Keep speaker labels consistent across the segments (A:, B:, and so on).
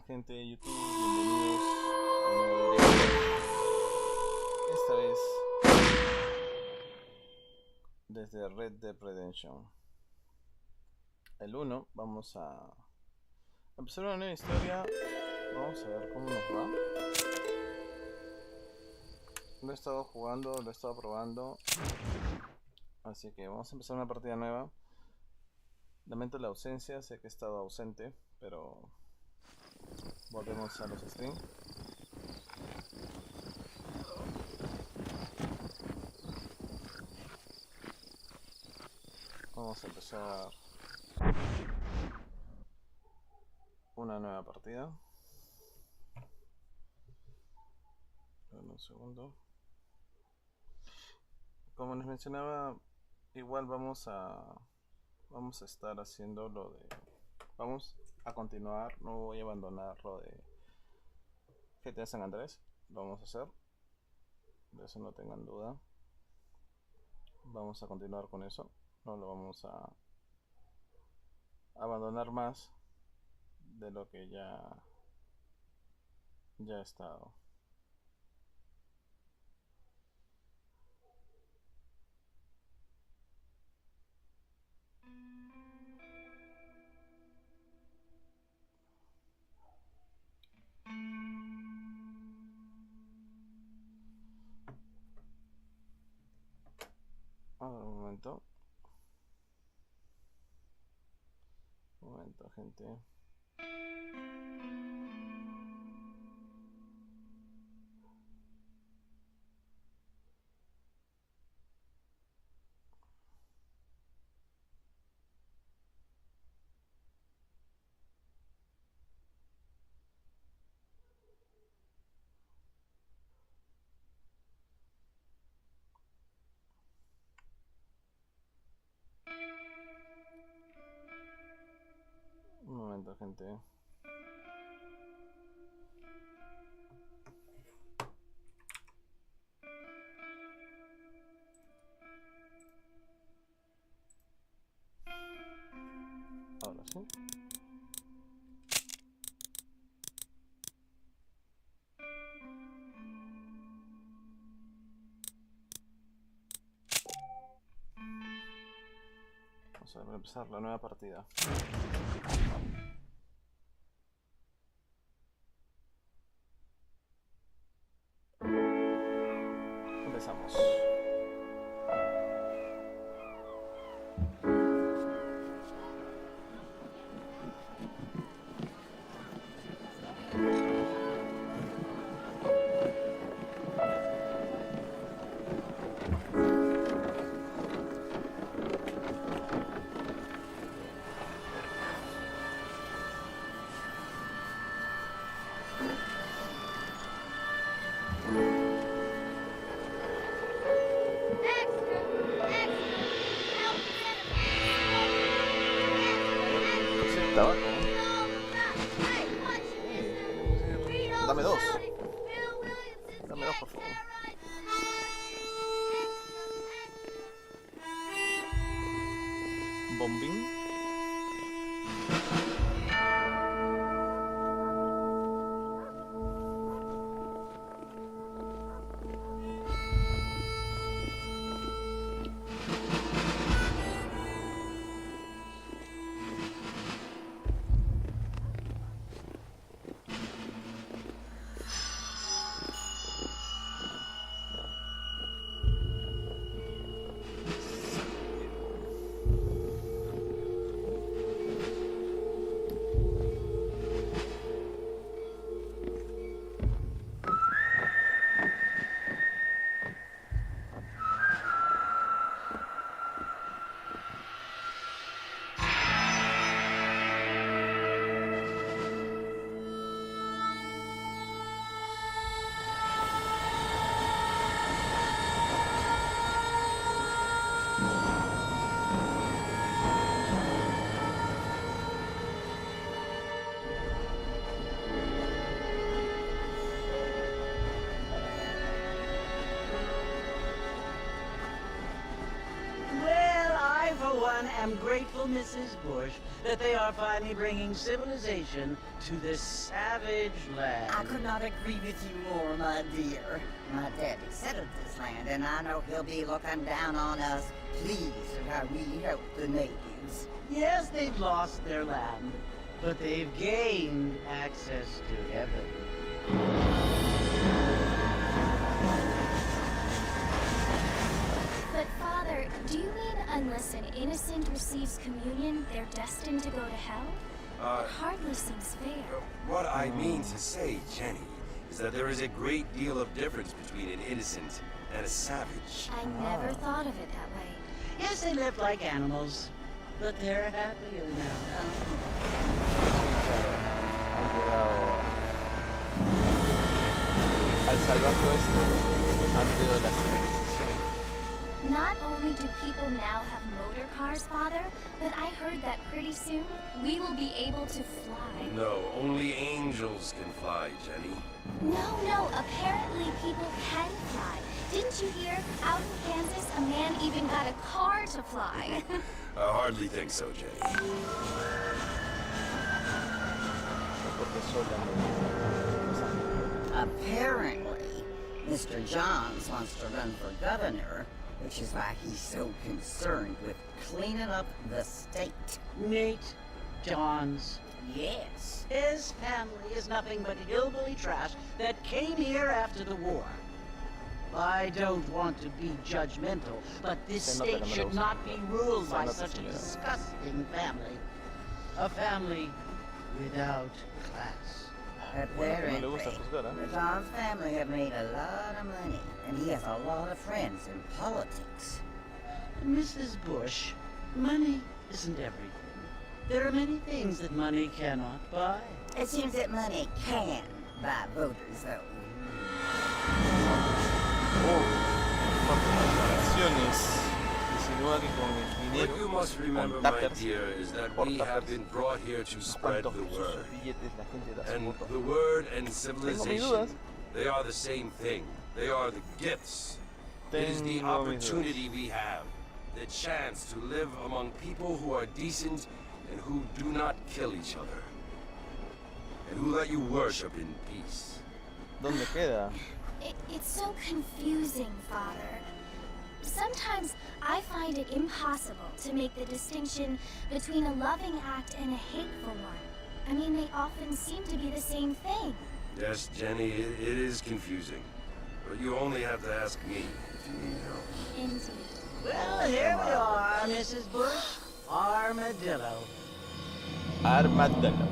A: gente de YouTube? Bienvenidos a un nuevo directo. Esta vez desde Red Dead Redemption. El 1 vamos a empezar una nueva historia. Vamos a ver cómo nos va. Lo he estado jugando, lo he estado probando. Así que vamos a empezar una partida nueva. Lamento la ausencia, sé que he estado ausente, pero volvemos a los streams. Vamos a empezar una nueva partida. Dame un segundo. Como les mencionaba, igual vamos a estar haciendo lo de... Vamos a continuar, no voy a abandonar lo de GTA San Andrés. Lo vamos a hacer, de eso no tengan duda. Vamos a continuar con eso, no lo vamos a abandonar más de lo que ya ha estado. A ver, un momento, gente. Un momento, gente. Ahora sí. Vamos a empezar la nueva partida. Empezamos. Tabaco. Dame dos. Dame dos, por favor. Bombín.
B: one, am grateful, Mrs. Bush, that they are finally bringing civilization to this savage land.
C: I could not agree with you more, my dear. My daddy settled this land, and I know he'll be looking down on us, pleased at how we help the natives.
B: Yes, they've lost their land, but they've gained access to heaven.
D: But Father, do you mean unless an innocent receives communion, they're destined to go to hell? It hardly seems fair.
E: What I mean to say, Jenny, is that there is a great deal of difference between an innocent and a savage.
D: I never thought of it that way.
B: Yes, they live like animals, but they're happier now.
A: Han llegado al salvaje oeste, han tenido la civilización.
D: Not only do people now have motor cars, Father, but I heard that pretty soon we will be able to fly.
E: No, only angels can fly, Jenny.
D: No, apparently people can fly. Didn't you hear? Out in Kansas, a man even got a car to fly.
E: I hardly think so, Jenny.
C: Apparently, Mr. Johns wants to run for governor, which is why he's so concerned with cleaning up the state.
B: Nate Johns.
C: Yes.
B: His family is nothing but hillbilly trash that came here after the war. I don't want to be judgmental, but this state should not be ruled by such a disgusting family. A family without class.
C: Apparently, the Johns family have made a lot of money, and he has a lot of friends in politics.
B: Mrs. Bush, money isn't everything. There are many things that money cannot buy.
C: It seems that money can buy voters, though.
E: What you must remember, my dear, is that we have been brought here to spread the word. And the word and civilization, they are the same thing. They are the gifts. It is the opportunity we have, the chance to live among people who are decent and who do not kill each other. And who let you worship in peace.
A: ¿Dónde queda?
D: It's so confusing, Father. Sometimes I find it impossible to make the distinction between a loving act and a hateful one. I mean, they often seem to be the same thing.
E: Yes, Jenny, it is confusing. But you only have to ask me if you need help.
D: Indeed.
B: Well, here we are, Mrs. Bush. Armadillo.
A: Armadillo.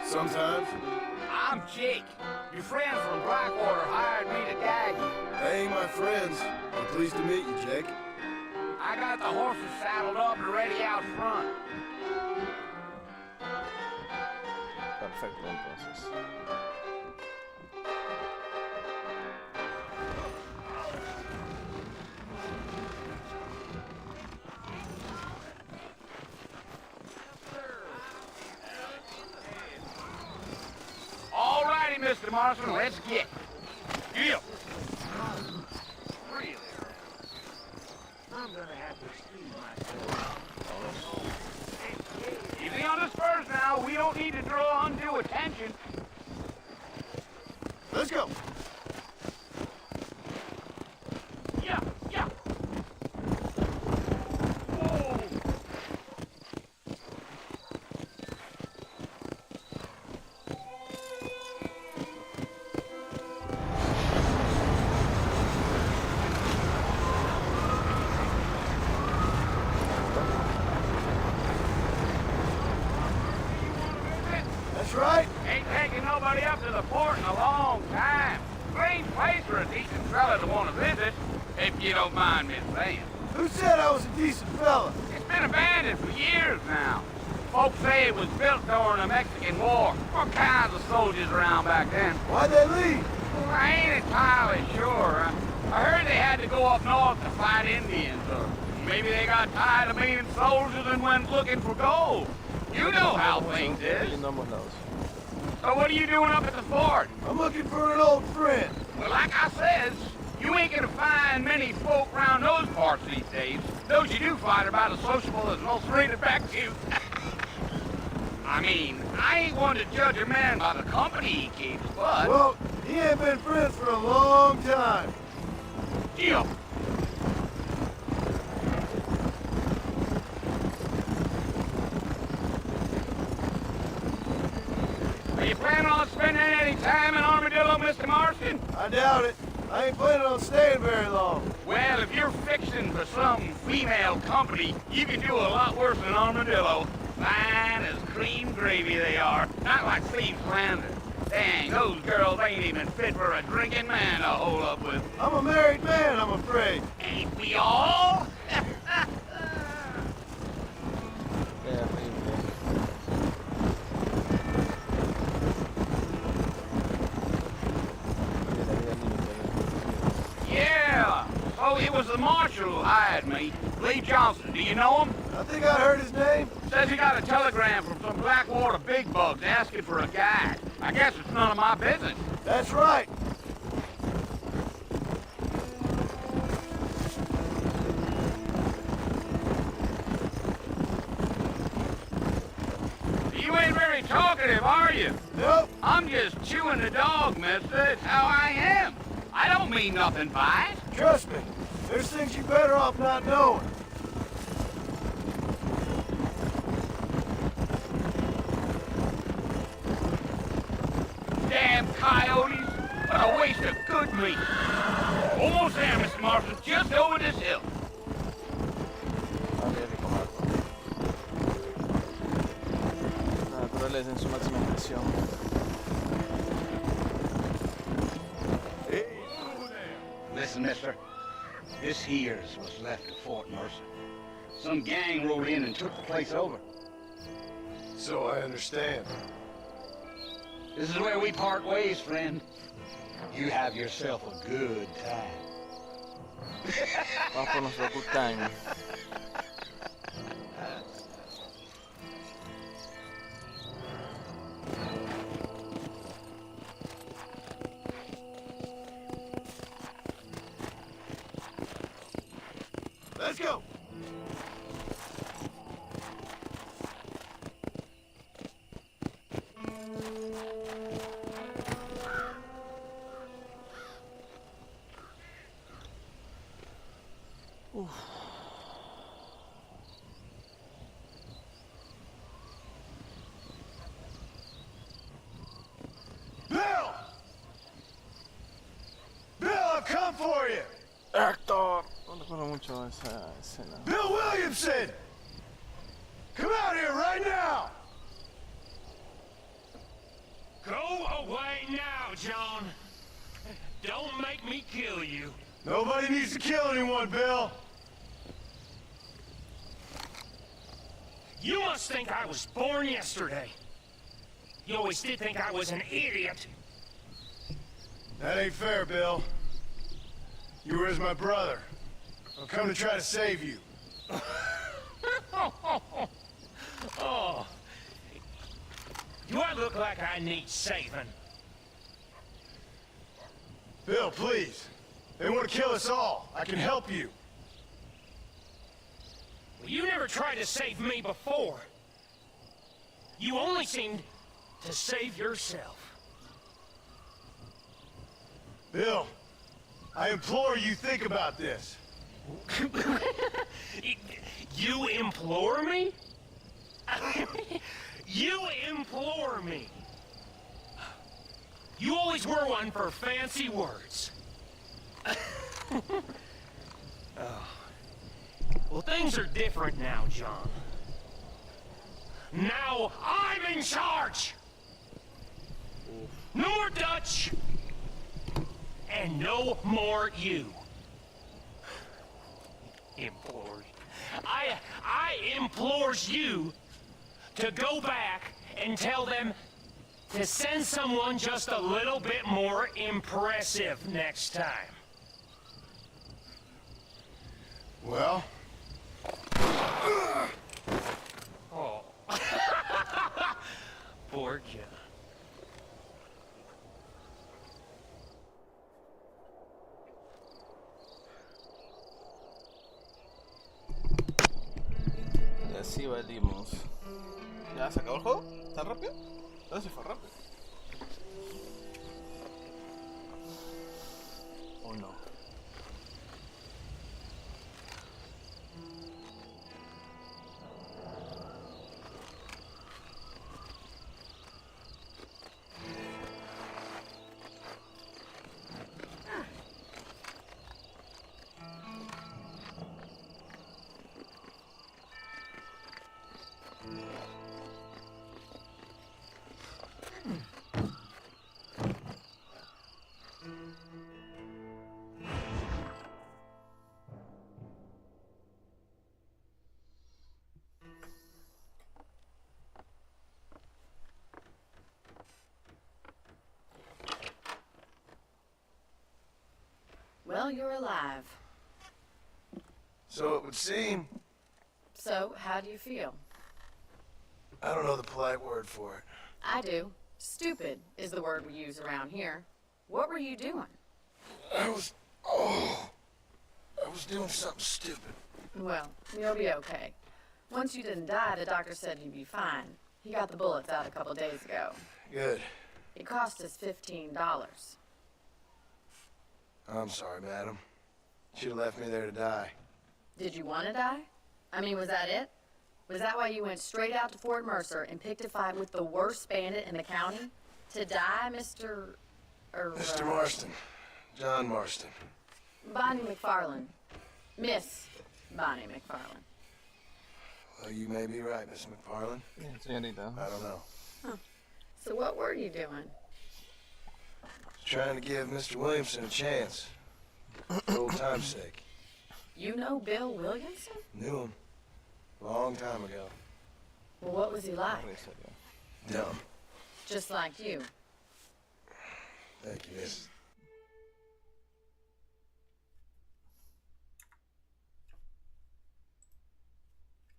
F: Sometimes.
G: I'm Jake. Your friends from Blackwater hired me to guide you.
F: They ain't my friends. I'm pleased to meet you, Jake.
G: I got the horses saddled up and ready out front.
A: Perfecto, entonces.
G: Alrighty, Mr. Morrison, let's get. Yeah. Really? I'm gonna have to excuse myself. Easy on the spurs now. We don't need to draw undue attention.
F: Let's go.
G: Yeah, yeah. Whoa.
F: That's right.
G: Ain't taking nobody up to the fort in a long time. Strange place for a decent fella to want to visit, if you don't mind me saying.
F: Who said I was a decent fella?
G: It's been abandoned for years now. Folks say it was built during the Mexican War. All kinds of soldiers around back then.
F: Why'd they leave?
G: Well, I ain't entirely sure. I heard they had to go up north to fight Indians, or maybe they got tired of being soldiers and went looking for gold. You know how things is. So what are you doing up at the fort?
F: I'm looking for an old friend.
G: Well, like I says, you ain't gonna find many folk around those parts these days. Those you do find are about as sociable as most effective. I mean, I ain't one to judge a man by the company he keeps, but...
F: Well, he ain't been friends for a long time.
G: Deal. Are you planning on spending any time in Armadillo, Mr. Marston?
F: I doubt it. I ain't planning on staying very long.
G: Well, if you're fixing for some female company, you can do a lot worse than Armadillo. Fine as cream gravy they are. Not like Steve's Landing. Dang, those girls ain't even fit for a drinking man to hold up with.
F: I'm a married man, I'm afraid.
G: Ain't we all? Yeah. Oh, it was the marshal who hired me. Lee Johnson. Do you know him?
F: I think I heard his name.
G: Says he got a telegram from some Blackwater big bugs asking for a guide. I guess it's none of my business.
F: That's right.
G: You ain't very talkative, are you?
F: Nope.
G: I'm just chewing the dog, mister. It's how I am. I don't mean nothing by it.
F: Trust me. There's things you better off not knowing.
G: Damn coyotes. What a waste of good meat. Almost there, Mr. Marston. Just over this hill.
A: Naturales en su máxima expresión.
G: Listen, mister. This here's what's left of Fort Mercer. Some gang rode in and took the place over.
F: So I understand.
G: This is where we part ways, friend. You have yourself a good time.
A: Vamos por nuestro good time.
F: Let's go. Bill! Bill, I've come for you!
A: Héctor. No recuerdo mucho esa escena.
F: Bill Williamson! Come out here right now!
H: Go away now, John. Don't make me kill you.
F: Nobody needs to kill anyone, Bill.
H: You must think I was born yesterday. You always did think I was an idiot.
F: That ain't fair, Bill. You were as my brother. I've come to try to save you.
H: Oh. Do I look like I need saving?
F: Bill, please. They want to kill us all. I can help you.
H: Well, you never tried to save me before. You only seemed to save yourself.
F: Bill, I implore you, think about this.
H: You implore me? You implore me. You always were one for fancy words. Oh. Well, things are different now, John. Now I'm in charge! No more Dutch! And no more you. Implores. I implores you to go back and tell them to send someone just a little bit more impressive next time.
F: Well?
H: Oh. Poor John.
A: Y así valimos. ¿Ya se acabó el juego? ¿Tan rápido? No, se fue rápido. ¿O no?
I: Well, you're alive.
F: So it would seem.
I: So, how do you feel?
F: I don't know the polite word for it.
I: I do. Stupid is the word we use around here. What were you doing?
F: I was doing something stupid.
I: Well, you'll be okay. Once you didn't die, the doctor said you'd be fine. He got the bullets out a couple days ago.
F: Good.
I: It cost us $15.
F: I'm sorry, madam. Should have left me there to die.
I: Did you want to die? I mean, was that it? Was that why you went straight out to Fort Mercer and picked a fight with the worst bandit in the county? To die, Mr.
F: Mr. Marston. John Marston.
I: Bonnie McFarland. Miss Bonnie McFarland.
F: Well, you may be right, Miss McFarland.
A: Señorita.
F: I don't know.
I: Huh. So what were you doing?
F: Trying to give Mr. Williamson a chance. For old time's sake.
I: You know Bill Williamson?
F: Knew him. A long time ago.
I: Well, what was he like?
F: Dumb.
I: Just like you.
F: Thank you, miss.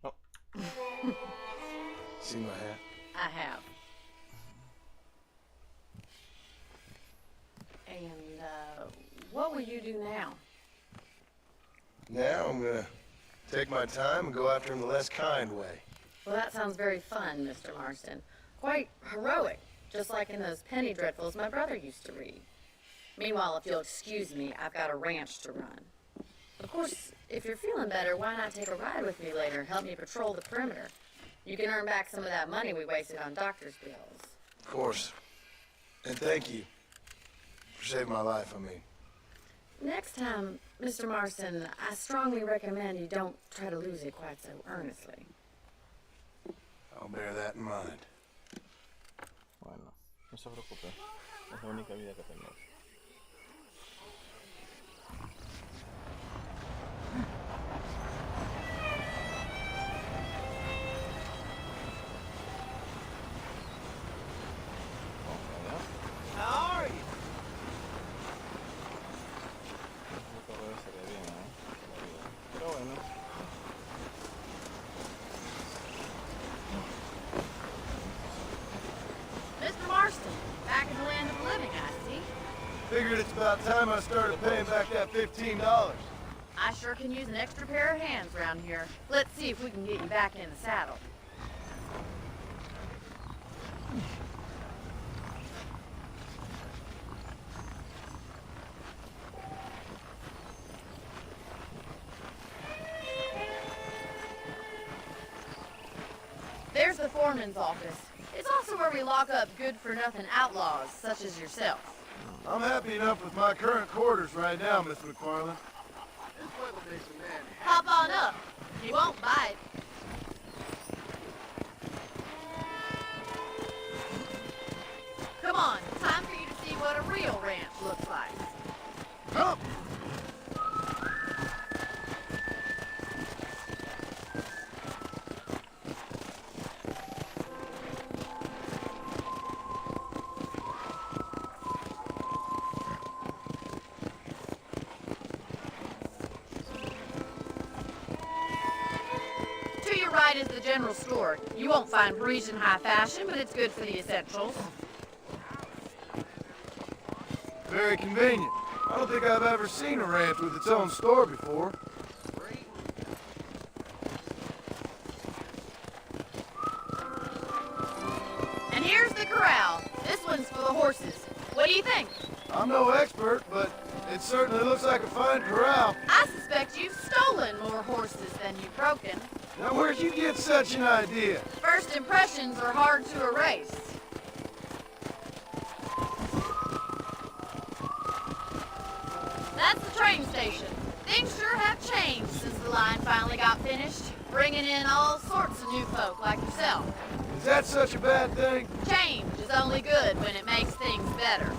A: Oh.
F: See my hat?
I: I have. And, what will you do now?
F: Now I'm gonna take my time and go after him the less kind way.
I: Well, that sounds very fun, Mr. Marston. Quite heroic, just like in those penny dreadfuls my brother used to read. Meanwhile, if you'll excuse me, I've got a ranch to run. Of course, if you're feeling better, why not take a ride with me later and help me patrol the perimeter? You can earn back some of that money we wasted on doctor's bills.
F: Of course. And thank you. For saving my life, I mean.
I: Next time, Mr. Marston, I strongly recommend you don't try to lose it quite so earnestly.
F: I'll bear that in mind.
A: Bueno, no se preocupe. Es la única vida que tengo.
G: How are you?
A: Pero bueno.
I: Mr. Marston, back in the land of the living, I see.
F: Figured it's about time I started paying back that $15.
I: I sure can use an extra pair of hands around here. Let's see if we can get you back in the saddle. There's the foreman's office. It's also where we lock up good-for-nothing outlaws, such as yourself.
F: I'm happy enough with my current quarters right now, Miss McFarland.
I: Hop on up. He won't bite. Come on, ranch looks like.
F: Come!
I: To your right is the general store. You won't find Parisian high fashion, but it's good for the essentials.
F: Very convenient. I don't think I've ever seen a ranch with its own store before.
I: And here's the corral. This one's for the horses. What do you think?
F: I'm no expert, but it certainly looks like a fine corral.
I: I suspect you've stolen more horses than you've broken.
F: Now, where'd you get such an idea?
I: First impressions are hard to erase. That's the train station. Things sure have changed since the line finally got finished, bringing in all sorts of new folk like yourself.
F: Is that such a bad thing?
I: Change is only good when it makes things better.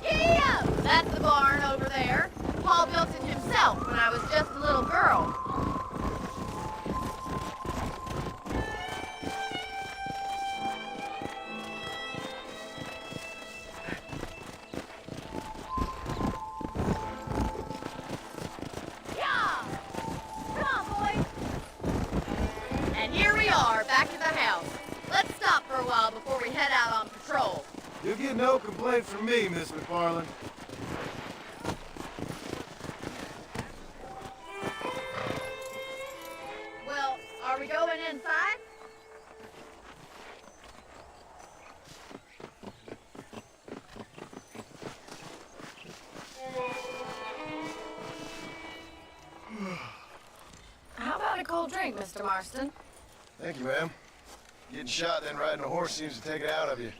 I: Yeah, that's the barn over there. Paul built it himself when I was just a little girl. Yeah! Come on, boys. And here we are, back at the house. Let's stop for a while before we head out on patrol.
F: You'll get no complaint from me, Miss McFarland.
I: Well, are we going inside? How about a cold drink, Mr. Marston?
F: Thank you, ma'am. Getting shot then riding a horse seems to take it out of you.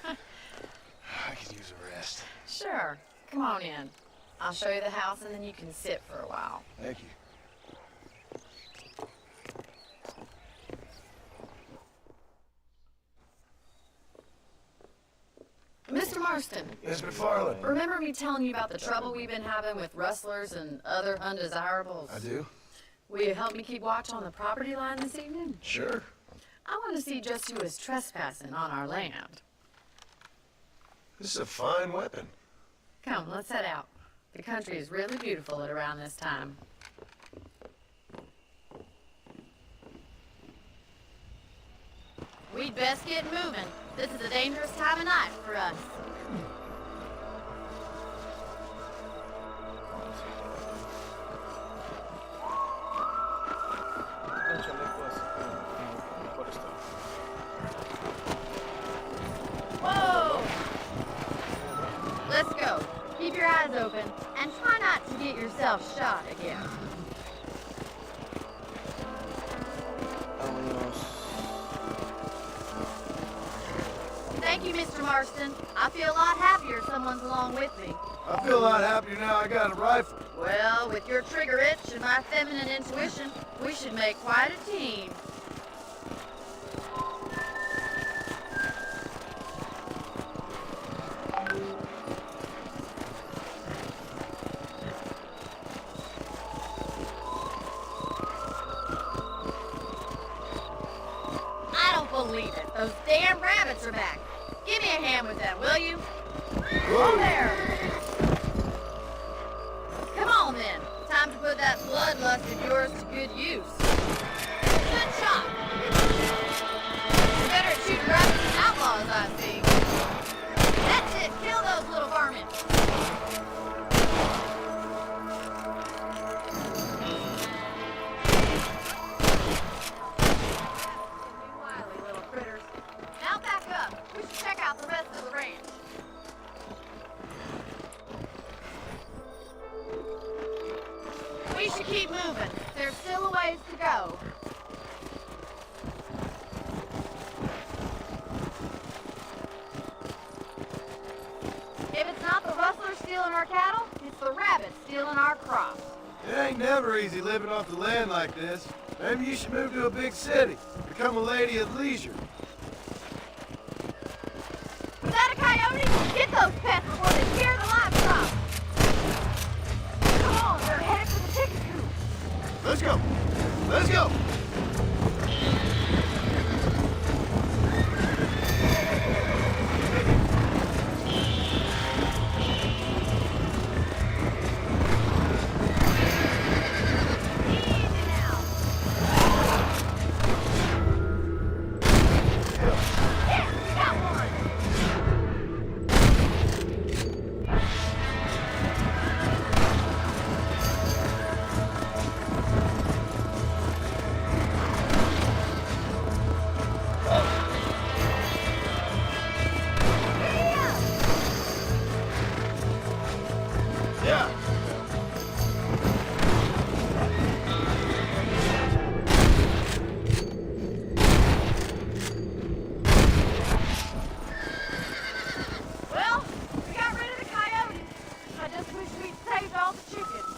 F: I could use a rest.
I: Sure. Come on in. I'll show you the house and then you can sit for a while.
F: Thank you.
I: Mr. Marston,
F: Miss McFarland.
I: remember me telling you about the trouble we've been having with rustlers and other undesirables?
F: I do?
I: Will you help me keep watch on the property line this evening?
F: Sure.
I: I want to see just who is trespassing on our land.
F: This is a fine weapon.
I: Come, let's head out. The country is really beautiful at around this time. We'd best get moving. This is a dangerous time of night for us. Whoa! Let's go. Keep your eyes open and try not to get yourself shot again. Thank you, Mr. Marston. I feel a lot happier someone's along with me.
F: I feel a lot happier now I got a rifle.
I: Well, with your trigger itch and my feminine intuition, we should make quite a team. I don't believe it. Those damn rabbits are back. Give me a hand with that, will you? Oh, there. Come on, then. Time to put that bloodlust of yours to good use. Good shot. You're better at shooting rabbits than outlaws, I see. That's it. Kill those little varmints. Wily little critters. Now back up. We should check out the rest of the ranch. We should keep moving. There's still a ways to go. If it's not the rustlers stealing our cattle, it's it's the rabbits stealing our crops.
F: It ain't never easy living off the land like this. Maybe you should move to a big city. Become a lady of leisure.
I: Is that a coyote? Get those pets before they scare the livestock. Come on, they're headed for the chicken coop.
F: Let's go. Let's go. Yeah.
I: Well, we got rid of the coyotes. I just wish we'd saved all the chickens.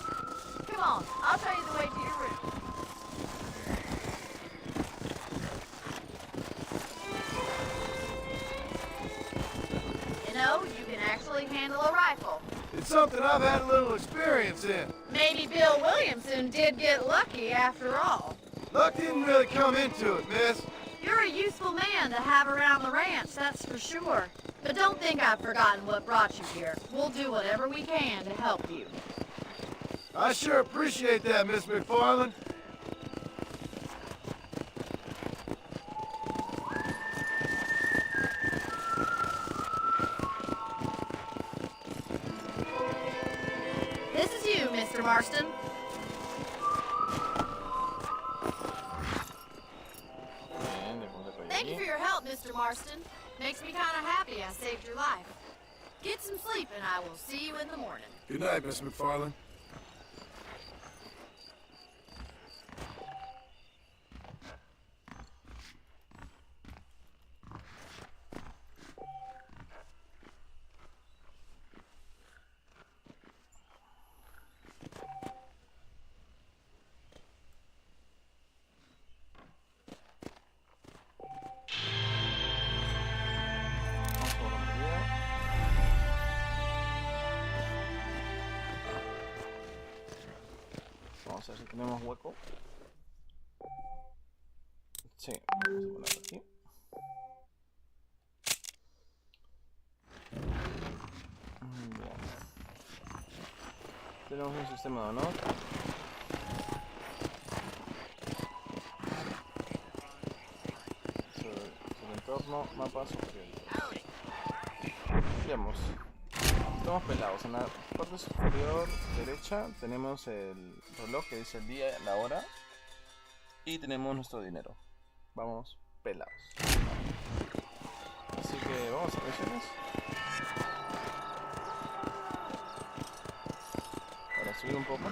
I: Come on, I'll show you the way to your room. You know, you can actually handle a rifle.
F: It's something I've had a little experience in.
I: Maybe Bill Williamson did get lucky after all.
F: Luck didn't really come into it, miss.
I: You're a useful man to have around the ranch, that's for sure. But don't think I've forgotten what brought you here. We'll do whatever we can to help you.
F: I sure appreciate that, Miss McFarland.
I: This is you, Mr. Marston.
A: Bien, le puse por
I: Thank you for
A: allí.
I: your help, Mr. Marston. Makes me kind of happy I saved your life. Get some sleep and I will see you in the morning.
F: Good night, Miss McFarland.
A: Vamos por la partida. Vamos a ver si tenemos hueco. Sí, vamos a ponerlo aquí. Bien. Tenemos un sistema de honor. Sobre entorno, mapa superior. Veamos. Estamos pelados. En la parte superior derecha tenemos el reloj que dice el día, la hora. Y tenemos nuestro dinero. Vamos pelados. Así que vamos a misiones. Para subir un poco.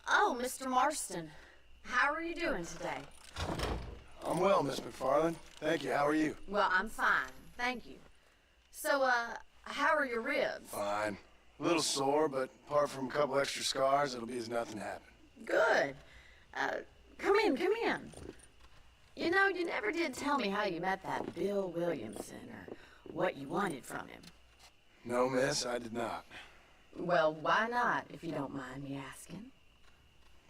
I: Oh, Mr. Marston. How are you doing today?
F: I'm well, Miss McFarland. Thank you. How are you?
I: Well, I'm fine. Thank you. So, how are your ribs?
F: Fine. A little sore, but apart from a couple extra scars, it'll be as nothing happened.
I: Good. Come in, come in. You know, you never did tell me how you met that Bill Williamson or what you wanted from him.
F: No, miss, I did not.
I: Well, why not, if you don't mind me asking?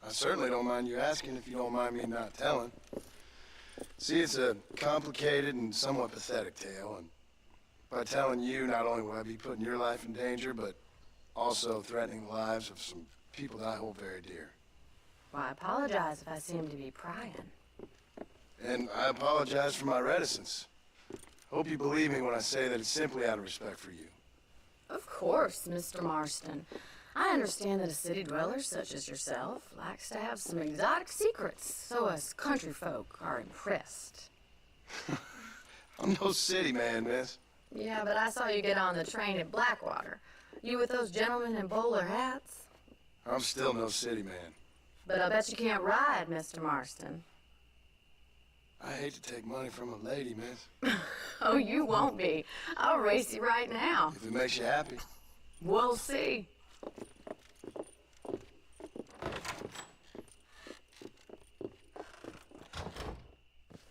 F: I certainly don't mind you asking if you don't mind me not telling. See, it's a complicated and somewhat pathetic tale, and by telling you, not only will I be putting your life in danger, but also threatening the lives of some people that I hold very dear.
I: Well, I apologize if I seem to be prying.
F: And I apologize for my reticence. Hope you believe me when I say that it's simply out of respect for you.
I: Of course, Mr. Marston. I understand that a city dweller such as yourself likes to have some exotic secrets, so us country folk are impressed.
F: I'm no city man, miss.
I: Yeah, but I saw you get on the train at Blackwater. You with those gentlemen in bowler hats?
F: I'm still no city man.
I: But I bet you can't ride, Mr. Marston.
F: I hate to take money from a lady, miss.
I: Oh, you won't be. I'll race you right now.
F: If it makes you happy.
I: We'll see.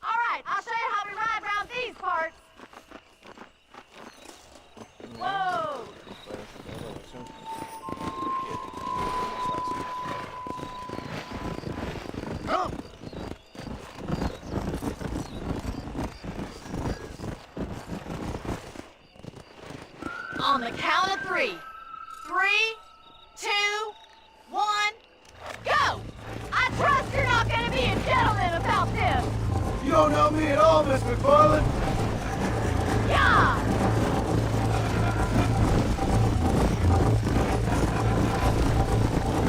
J: All right, I'll show you how we ride around these parts. Whoa!
F: Come!
J: On the count of 3. 3, 2, 1, go! I trust you're not gonna be a gentleman about this.
F: You don't know me at all, Miss McFarland.
J: Yeah!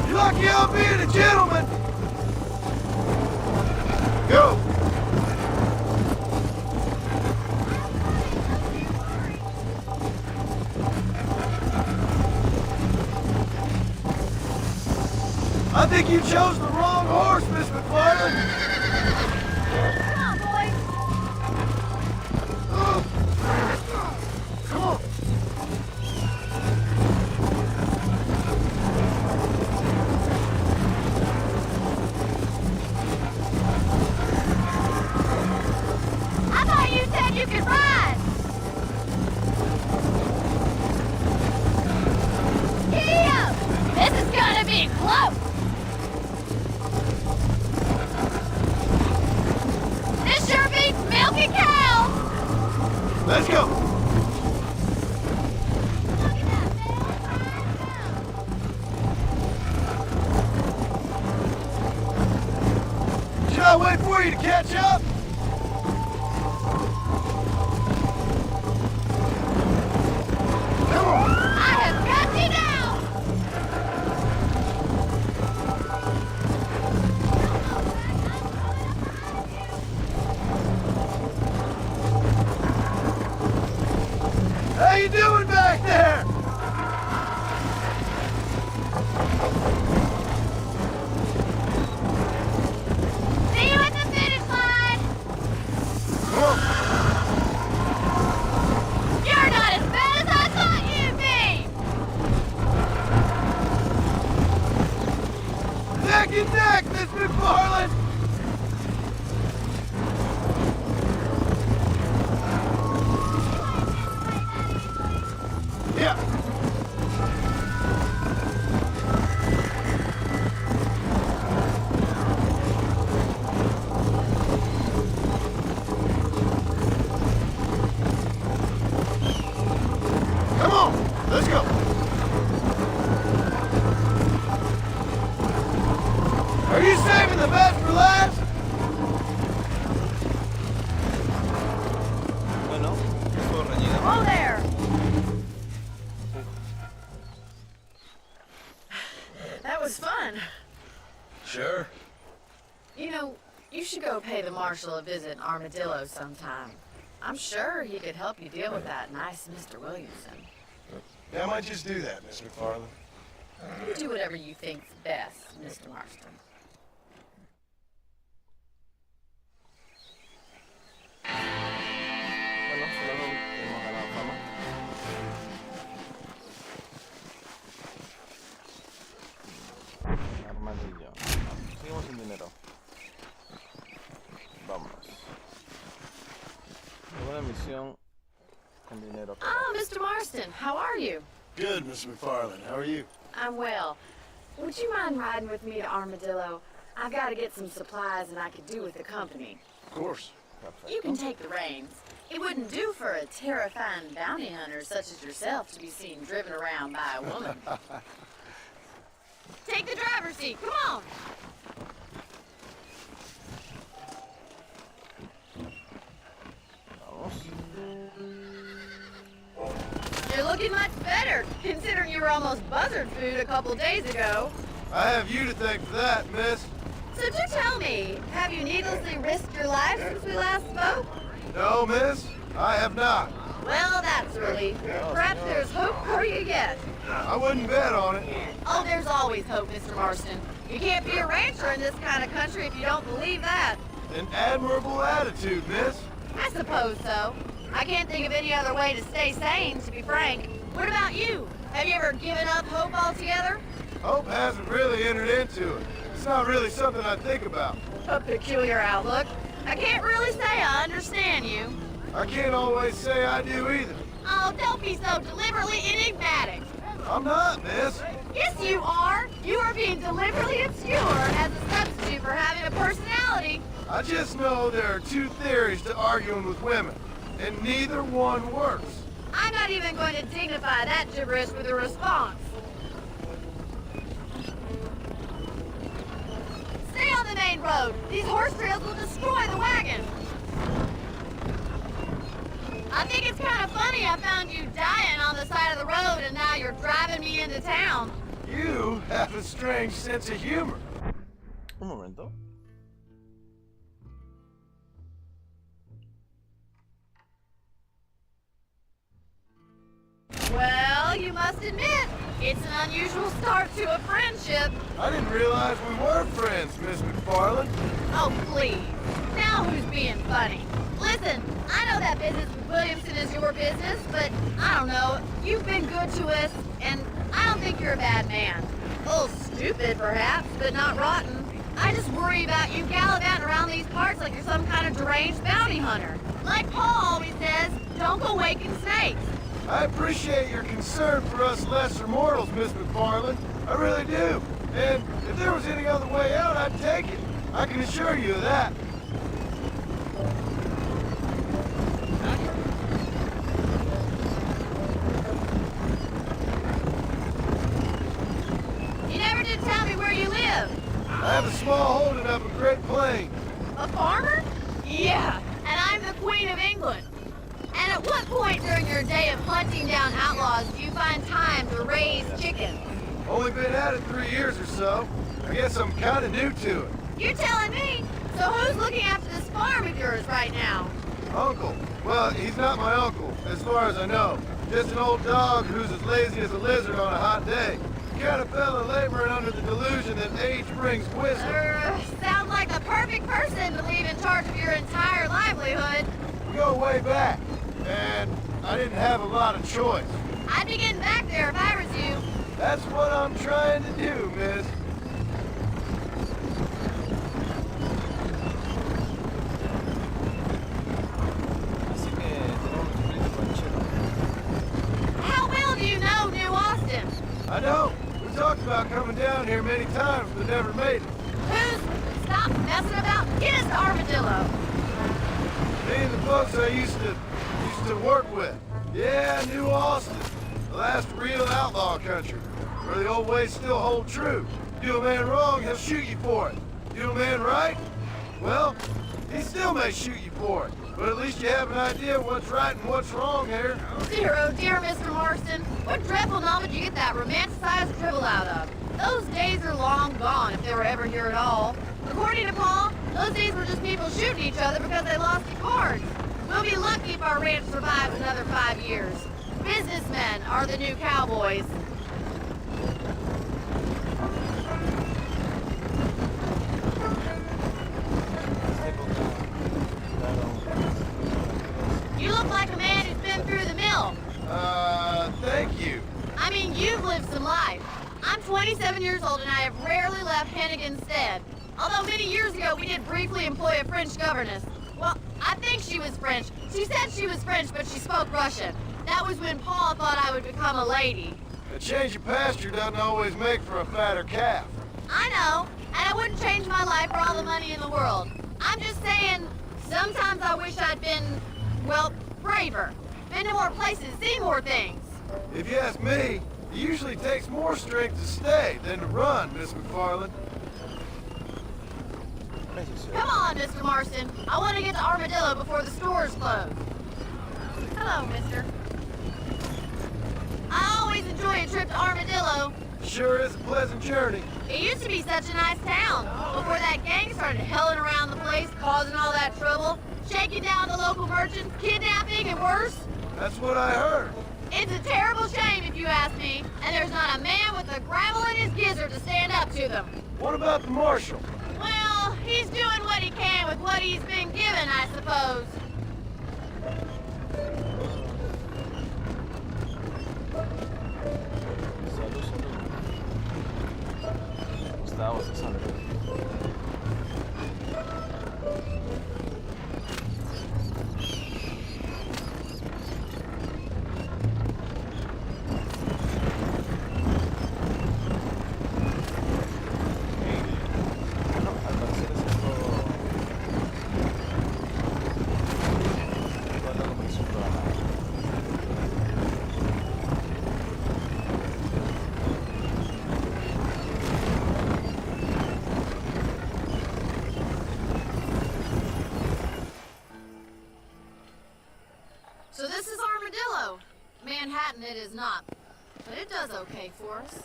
F: You're lucky I'm being a gentleman. Go! I think you chose the wrong horse, Miss McFarland.
J: Come on, boys.
F: Come on.
J: I thought you said you could ride. Giddy up! This is gonna be close. This sure beats milking cows.
F: Let's go. Should I wait for you to catch up? Come on.
J: I have got you now.
F: How you doing back there?
J: See you at the finish line.
F: Come on.
J: You're not as bad as I thought you'd be.
F: Neck and neck, Miss McFarland. Yeah. Come on, let's go. Are you saving the best for last?
A: Bueno, estuvo reñido.
J: Oh, there.
I: That was fun.
F: Sure.
I: You know, you should go pay the marshal a visit in Armadillo sometime. I'm sure he could help you deal with that nice Mr. Williamson.
F: Yeah, I might just do that, Miss McFarland.
I: You do whatever you think's best, Mr. Marston.
A: Bueno, solo hemos ganado fama. Armadillo. Seguimos sin dinero. Vámonos. Una misión con dinero.
I: Oh, Mr. Marston, how are you?
F: Good, Miss McFarland. How are you?
I: I'm well. Would you mind riding with me to Armadillo? I've got to get some supplies and I could do with the company.
F: Of course.
I: You can take the reins. It wouldn't do for a terrifying bounty hunter such as yourself to be seen driven around by a woman.
J: Take the driver's seat. Come on.
A: Vamos.
I: You're looking mighty much better, considering you were almost buzzard food a couple days ago.
F: I have you to thank for that, miss.
I: So do tell me, have you needlessly risked your life since we last spoke?
F: No, miss, I have not.
I: Well, that's relief. Perhaps there's hope for you yet.
F: I wouldn't bet on it.
I: Oh, there's always hope, Mr. Marston. You can't be a rancher in this kind of country if you don't believe that.
F: An admirable attitude, miss.
I: I suppose so. I can't think of any other way to stay sane, to be frank. What about you? Have you ever given up hope altogether?
F: Hope hasn't really entered into it. It's not really something I think about.
I: A peculiar outlook. I can't really say I understand you.
F: I can't always say I do either.
I: Oh, don't be so deliberately enigmatic.
F: I'm not, miss.
I: Yes, you are. You are being deliberately obscure as a substitute for having a personality.
F: I just know there are two theories to arguing with women, and neither one works.
I: I'm not even going to dignify that gibberish with a response. Stay on the main road. These horse trails will destroy the wagon. I think it's kind of funny I found you dying on the side of the road and now you're driving me into town.
F: You have a strange sense of humor.
A: Un momento.
I: Well, you must admit, it's an unusual start to a friendship.
F: I didn't realize we were friends, Miss McFarland.
I: Oh, please. Now who's being funny? Listen, I know that business with Williamson is your business, but I don't know. You've been good to us, and I don't think you're a bad man. A little stupid, perhaps, but not rotten. I just worry about you gallivanting around these parts like you're some kind of deranged bounty hunter. Like Paul always says, don't go waking snakes.
F: I appreciate your concern for us lesser mortals, Miss McFarland. I really do. And if there was any other way out, I'd take it. I can assure you of that.
I: You never did tell me where you live.
F: I have a small holding up at Great Plains.
I: A farmer? Yeah, and I'm the Queen of England. And at what point during your day of hunting down outlaws do you find time to raise chickens?
F: Only been at it 3 years or so. I guess I'm kind of new to it.
I: You're telling me? So who's looking after this farm of yours right now?
F: Uncle. Well, he's not my uncle, as far as I know. Just an old dog who's as lazy as a lizard on a hot day. The kind of fella laboring under the delusion that age brings wisdom.
I: Sounds like the perfect person to leave in charge of your entire livelihood.
F: We go way back, and I didn't have a lot of choice.
I: I'd be getting back there if I was you.
F: That's what I'm trying to do, miss.
A: Así que tenemos un espíritu ranchero.
I: How well do you know New Austin?
F: I know. We talked about coming down here many times, but never made it.
I: Stop messing about. Get us to Armadillo.
F: Me and the folks I used to work with. Yeah, New Austin. The last real outlaw country, where the old ways still hold true. Do a man wrong, he'll shoot you for it. Do a man right? Well, he still may shoot you for it. But at least you have an idea of what's right and what's wrong here.
I: Dear, oh dear, Mr. Marston. What dreadful novel did you get that romanticized dribble out of? Those days are long gone, if they were ever here at all. According to Paul, those days were just people shooting each other because they lost at cards. We'll be lucky if our ranch survives another 5 years. Businessmen are the new cowboys. You look like a man who's been through the mill.
F: Thank you.
I: I mean, you've lived some life. I'm 27 years old and I have rarely left Hennigan's stead. Although many years ago we did briefly employ a French governess. Well, I think she was French. She said she was French, but she spoke Russian. That was when Paul thought I would become a lady.
F: A change of pasture doesn't always make for a fatter calf.
I: I know, and I wouldn't change my life for all the money in the world. I'm just saying, sometimes I wish I'd been, well, braver. Been to more places, seen more things.
F: If you ask me, it usually takes more strength to stay than to run, Miss McFarland.
I: Come on, Mr. Marston. I want to get to Armadillo before the stores close. Hello, mister.
J: trip to Armadillo.
F: Sure is a pleasant journey.
J: It used to be such a nice town before that gang started helling around the place, causing all that trouble, shaking down the local merchants, kidnapping, and worse.
F: That's what I heard.
J: It's a terrible shame if you ask me, and there's not a man with a gravel in his gizzard to stand up to them.
F: What about the marshal?
J: Well, he's doing what he can with what he's been given, I suppose.
A: Salud, salud. Gustavo, se salud. Bueno, al parecer es esto. Toda la conversación programada.
J: So this is Armadillo. Manhattan it is not, but it does okay for us.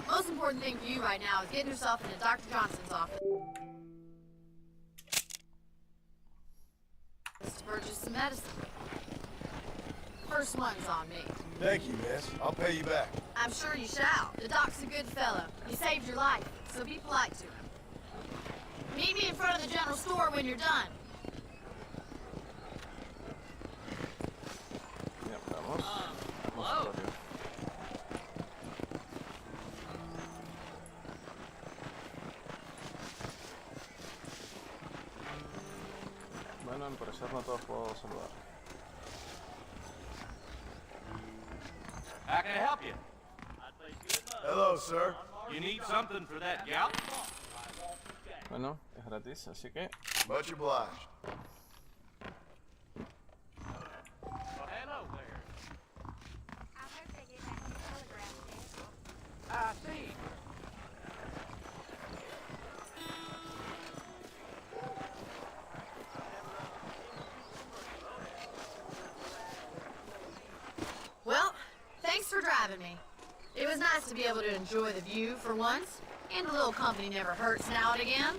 J: Most important thing for you right now is getting yourself into Dr. Johnson's office to purchase some medicine. First one's on me.
F: Thank you, miss. I'll pay you back.
J: I'm sure you shall. The doc's a good fellow. He saved your life, so be polite to him. Meet me in front of the general store when you're done.
A: Ya, vamos. Vamos a correr. Bueno, al parecer no todos puedo saludar.
G: How can I help you?
F: Hello, sir.
G: You need something for that gout?
A: Bueno, es gratis, así que
F: Much obliged.
G: Well, hello there. I see.
J: Well, thanks for driving me. It was nice to be able to enjoy the view for once, and a little company never hurts now and again.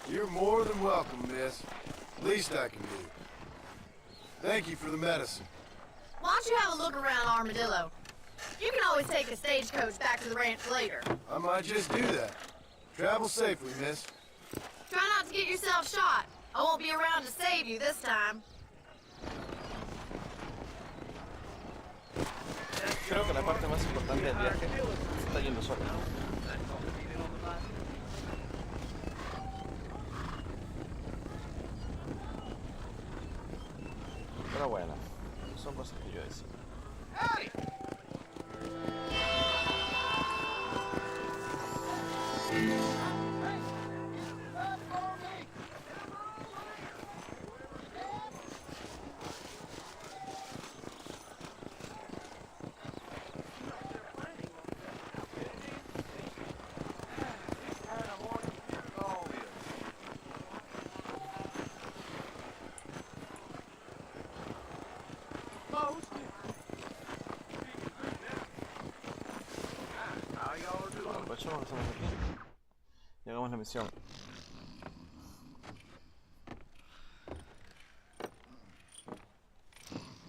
F: You're more than welcome, miss. Least I can do. Thank you for the medicine.
J: Why don't you have a look around Armadillo? You can always take a stagecoach back to the ranch later.
F: I might just do that. Travel safely, miss.
J: Try not to get yourself shot. I won't be around to save you this time.
A: creo que la parte más importante del viaje se está yendo sola. Pero bueno, son cosas que yo decido. Aprovechamos que estamos aquí. Llegamos a la misión.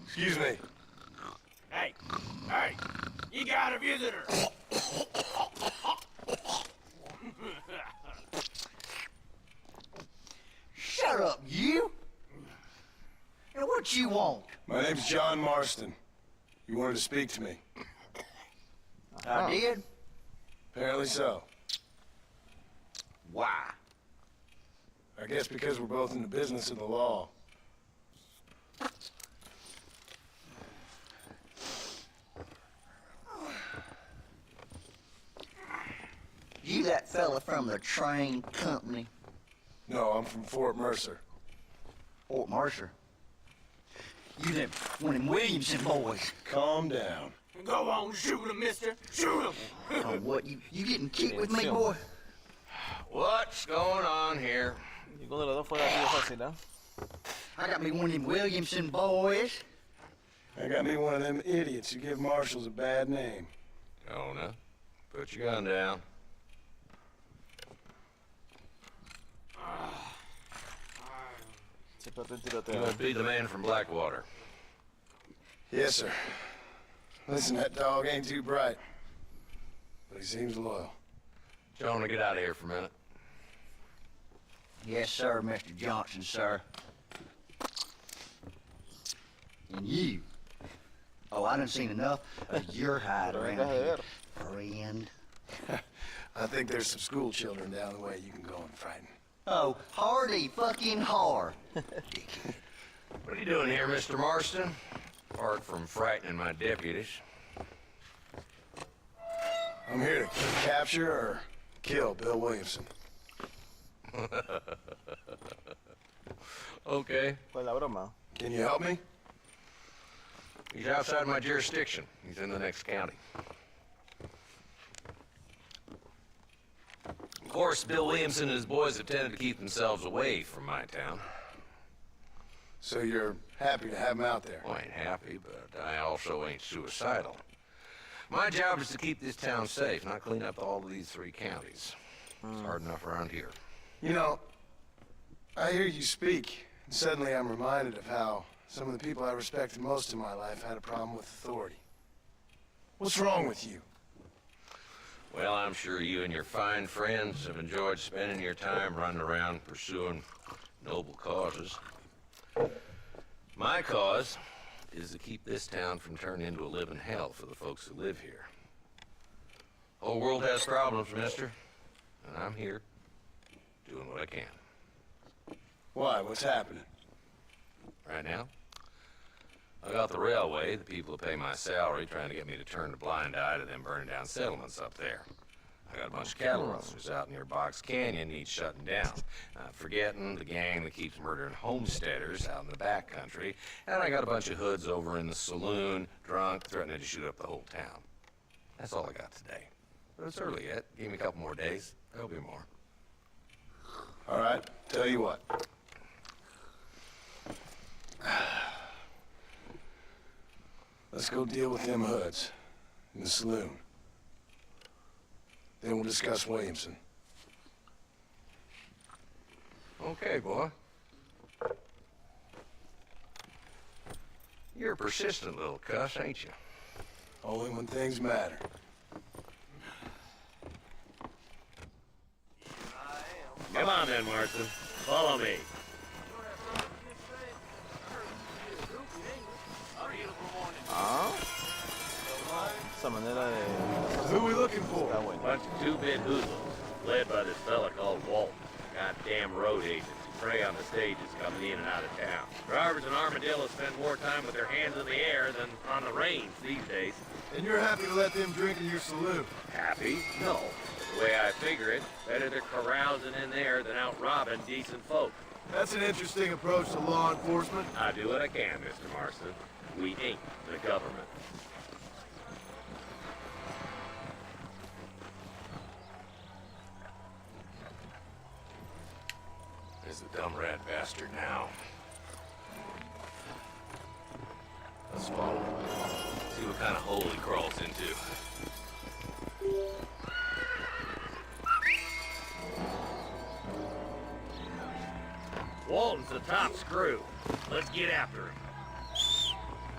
F: Excuse me.
G: Hey, hey, you got a visitor.
K: Shut up, you! And what you want?
F: My name's John Marston. You wanted to speak to me.
K: I did?
F: Apparently so.
K: Why?
F: I guess because we're both in the business of the law.
K: You that fella from the train company?
F: No, I'm from Fort Mercer.
K: Fort Mercer? You them one of them Williamson boys.
F: Calm down.
G: Go on, shoot him, mister. Shoot him.
K: Oh, what, you getting cute with me, boy?
G: What's going on here?
A: Ninguno de los dos fue gatillo fácil, ¿eh?
K: I got me one of them Williamson boys.
F: I got me one of them idiots who give marshals a bad name.
E: Jonah, put your gun down. You must be the man from Blackwater.
F: Yes, sir. Listen, that dog ain't too bright, but he seems loyal.
E: Jonah, get out of here for a minute.
K: Yes, sir, Mr. Johnson, sir. And you. Oh, I done seen enough of your hide around here, friend.
F: I think there's some school children down the way you can go and frighten.
K: Oh, hardy fucking har.
E: What are you doing here, Mr. Marston? Apart from frightening my deputies.
F: I'm here to capture or kill Bill Williamson.
E: Okay.
A: Pues la broma.
F: Can you help me?
E: He's outside my jurisdiction. He's in the next county. Of course, Bill Williamson and his boys have tended to keep themselves away from my town.
F: So you're happy to have him out there?
E: Well, I ain't happy, but I also ain't suicidal. My job is to keep this town safe, not clean up all of these 3 counties. It's hard enough around here.
F: You know, I hear you speak, and suddenly I'm reminded of how some of the people I respected most in my life had a problem with authority. What's wrong with you?
E: Well, I'm sure you and your fine friends have enjoyed spending your time running around pursuing noble causes. My cause is to keep this town from turning into a living hell for the folks who live here. Whole world has problems, mister, and I'm here doing what I can.
F: Why? What's happening?
E: Right now, I got the railway, the people who pay my salary, trying to get me to turn a blind eye to them burning down settlements up there. I got a bunch of cattle rustlers out near Box Canyon needs shutting down. Forgetting the gang that keeps murdering homesteaders out in the back country. And I got a bunch of hoods over in the saloon, drunk, threatening to shoot up the whole town. That's all I got today. But it's early yet. Give me a couple more days. There'll be more.
F: All right, tell you what. Let's go deal with them hoods in the saloon. Then we'll discuss Williamson.
E: Okay, boy. You're a persistent little cuss, ain't you?
F: Only when things matter.
L: Come on then, Marston. Follow me.
A: Esa manera de...
F: Who are we looking for?
A: Está bueno.
L: Bunch of 2-bit hoodlums, led by this fella called Walt. Goddamn road agents who prey on the stages coming in and out of town. Drivers and armadillos spend more time with their hands in the air than on the reins these days.
F: And you're happy to let them drink in your saloon?
L: Happy? No. The way I figure it, better they're carousing in there than out robbing decent folk.
F: That's an interesting approach to law enforcement.
L: I do what I can, Mr. Marston. We ain't the government.
E: There's the dumb rat bastard now. Let's follow him. See what kind of hole he crawls into.
L: Walton's the top screw. Let's get after him.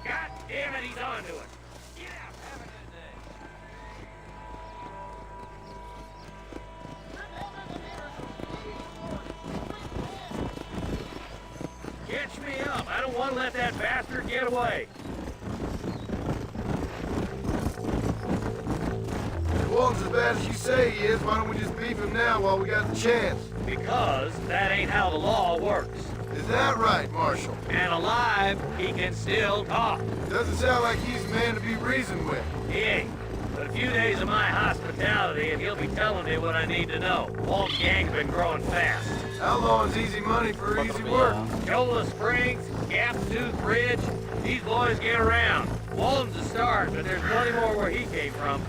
L: God damn it, he's onto it. Get out, have a good day. Catch me up. I don't want to let that bastard get away.
F: If Walton's as bad as you say he is, why don't we just beef him now while we got the chance?
L: Because that ain't how the law works.
F: Is that right, Marshal?
L: And alive, he can still talk.
F: Doesn't sound like he's a man to be reasoned with.
L: He ain't. But a few days of my hospitality and he'll be telling me what I need to know. Walt's gang's been growing fast.
F: Outlawing's easy money for easy work.
L: Cholla Springs, Gap Tooth Ridge, these boys get around. Walton's a start, but there's plenty more where he came from.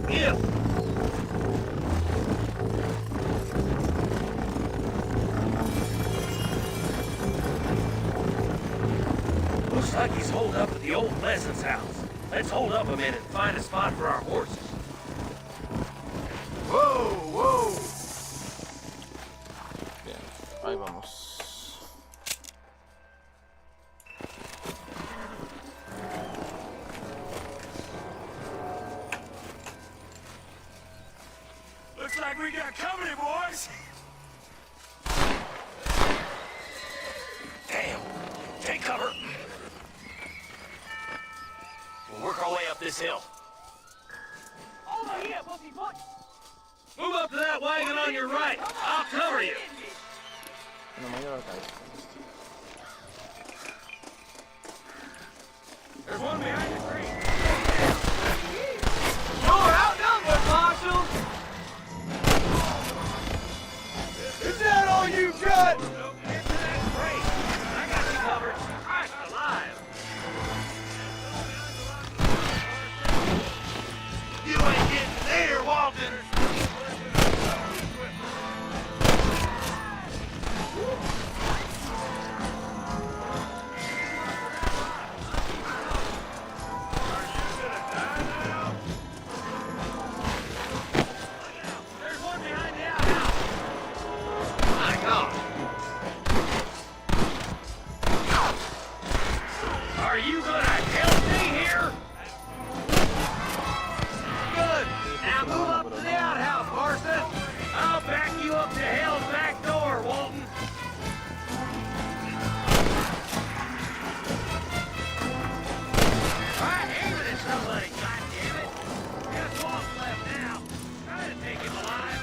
L: Him! Looks like he's holed up at the old Pleasance house. Let's hold up a minute and find a spot for our horses.
F: Whoa, whoa!
A: Bien, ahí vamos.
L: Looks like we got company, boys! Damn! Take cover! We'll work our way up this hill.
J: Over here, pussyfoot!
L: Move up to that wagon on your right. I'll cover you.
A: No me lleva la cabeza.
L: There's one behind the tree.
G: You're outnumbered, Marshal!
F: Is that all you got?
L: Get to that tree. I got you covered. Christ alive. You ain't getting there, Walton. There's one behind the outhouse. My God. Are you gonna help me here? Good. Now move up to the outhouse, Marston. I'll back you up to hell's back door, Walton. I'm aiming at somebody, goddammit. Just Walton left now. Try to take him alive.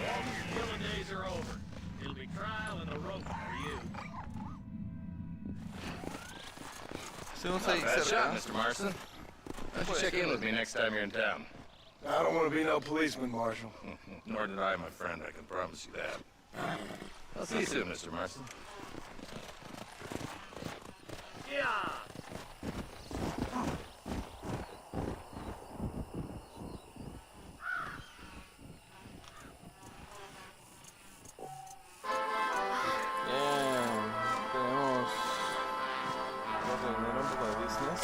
L: Walton's killing days are over. It'll be trial and the rope for you.
A: Seguimos
M: Not
A: ahí
M: a bad shot,
A: cerca.
M: Mr. Marston. Why don't you check in with me next time you're in town?
F: I don't want to be no policeman, Marshal.
M: Nor did I, my friend. I can promise you that. I'll see you soon, Mr. Marston.
L: Yeah.
A: Bien, tenemos algo de dinero, un poco de business.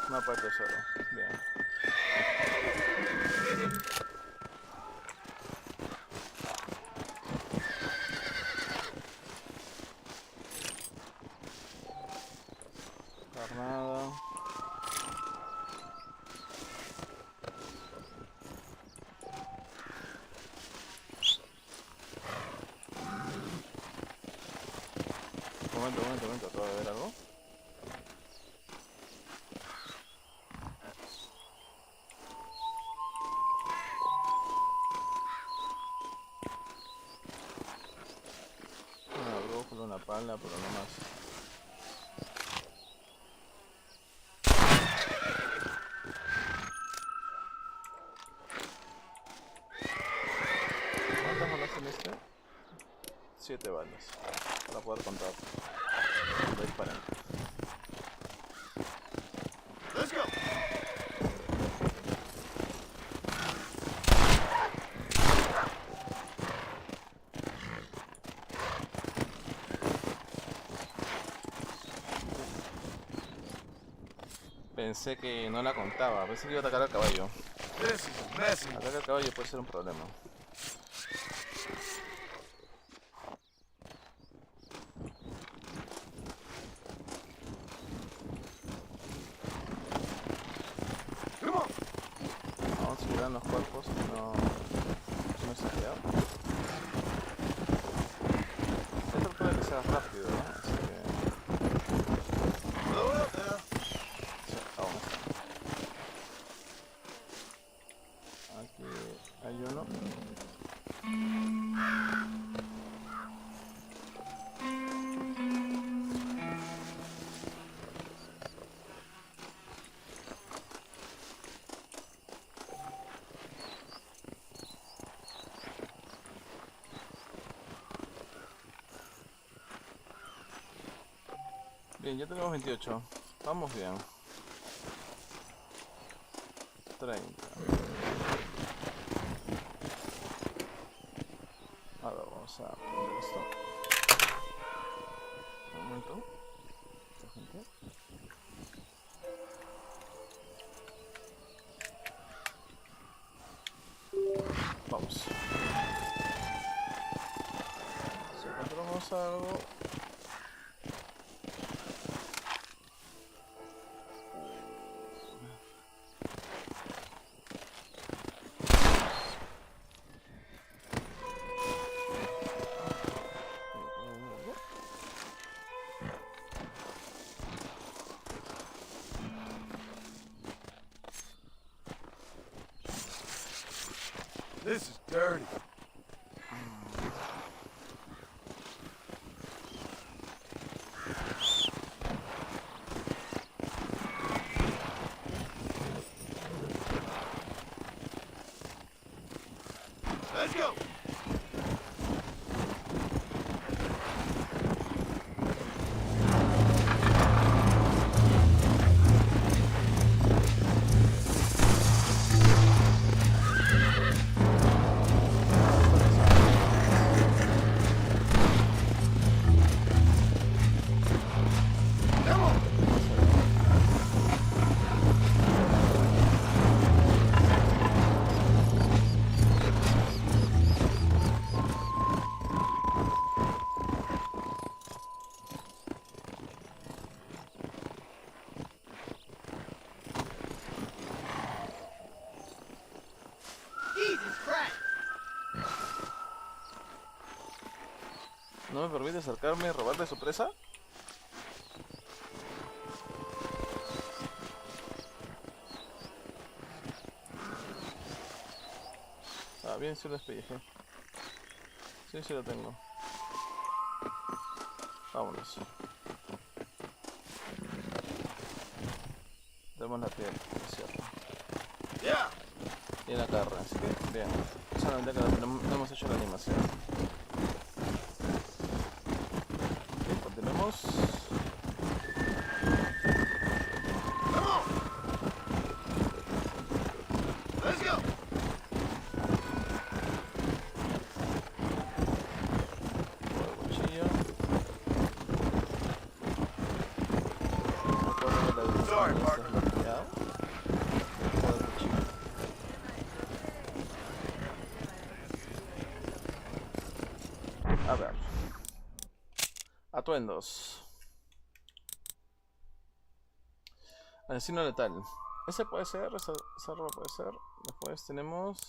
A: Una parte solo. Bien. Carnada. Momento, acabo de ver algo. Una pala, pero no más. ¿Cuántas balas en este? 7 balas. Para poder contar. Voy disparando. Pensé que no la contaba, pensé que iba a atacar al caballo. Atacar al caballo puede ser un problema. Vamos a mirar los cuerpos que no se han quedado. Esto puede que sea rápido, ¿no? Así que... Sí, aún está. Aquí hay uno. Bien, ya tenemos 28. Vamos bien. 30. Ahora vamos a poner esto. Un momento. Gente. Vamos. Si encontramos algo...
F: This is dirty. Let's go.
A: ¿No me permite acercarme y robarle su presa? Ah, bien, sí lo despellejé. Sí, sí lo tengo. Vámonos. Tenemos la piel, es cierto. Y la carne, así que bien. Solamente que no hemos hecho la animación. Bien, continuemos.
F: Let's go.
A: Cuchillo.
F: Sorry, partner.
A: A ver. Atuendos. Asesino letal. Ese puede ser, esa ropa puede ser. Después tenemos...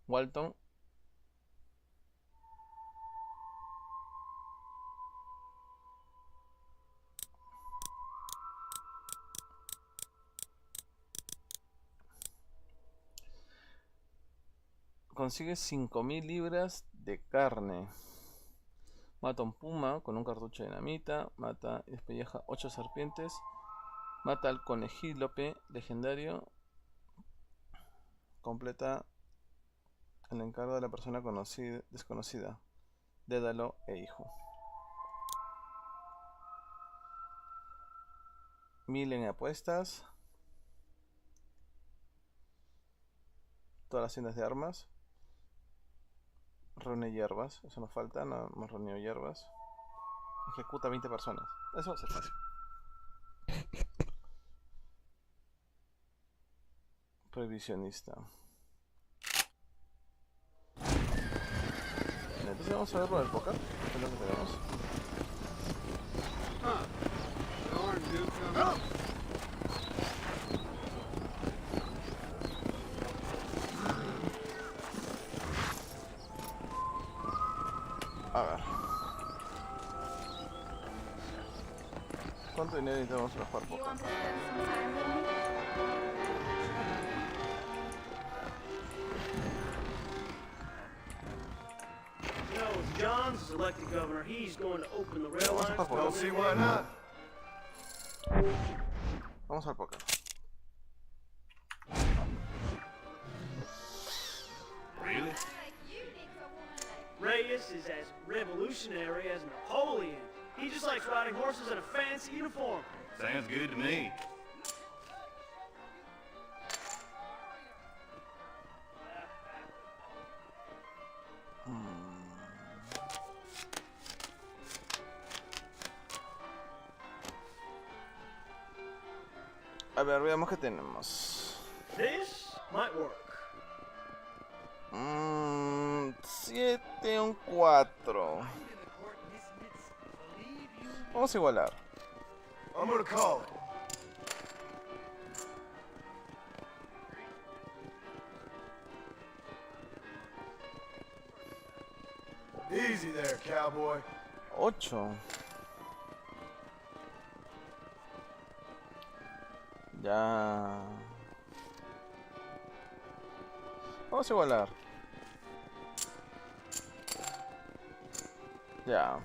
A: Walton. Consigue 5000 libras de carne. Mata a un puma con un cartucho de dinamita. Mata y despelleja 8 serpientes. Mata al conejílope legendario. Completa el encargo de la persona desconocida. Dédalo e hijo. 1000 en apuestas. Todas las tiendas de armas. Reúne hierbas. Eso nos falta. No hemos reunido hierbas. Ejecuta 20 personas. Eso va a ser fácil. Prohibicionista. Entonces vamos a ver lo del póker. ¿Qué es lo que tenemos? A ver. ¿Cuánto dinero necesitamos para jugar póker?
N: John's is elected governor. He's going to open the rail lines.
F: Don't see why not.
A: Vamos al póker.
M: Really?
N: Reyes is as revolutionary as Napoleon. He just likes riding horses in a fancy uniform.
M: Sounds good to me.
A: A ver, veamos qué tenemos.
N: This might work.
A: 7, un 4. Vamos a igualar.
F: I'm gonna call it. Easy there, cowboy.
A: 8. Ya. Vamos a igualar. Ya.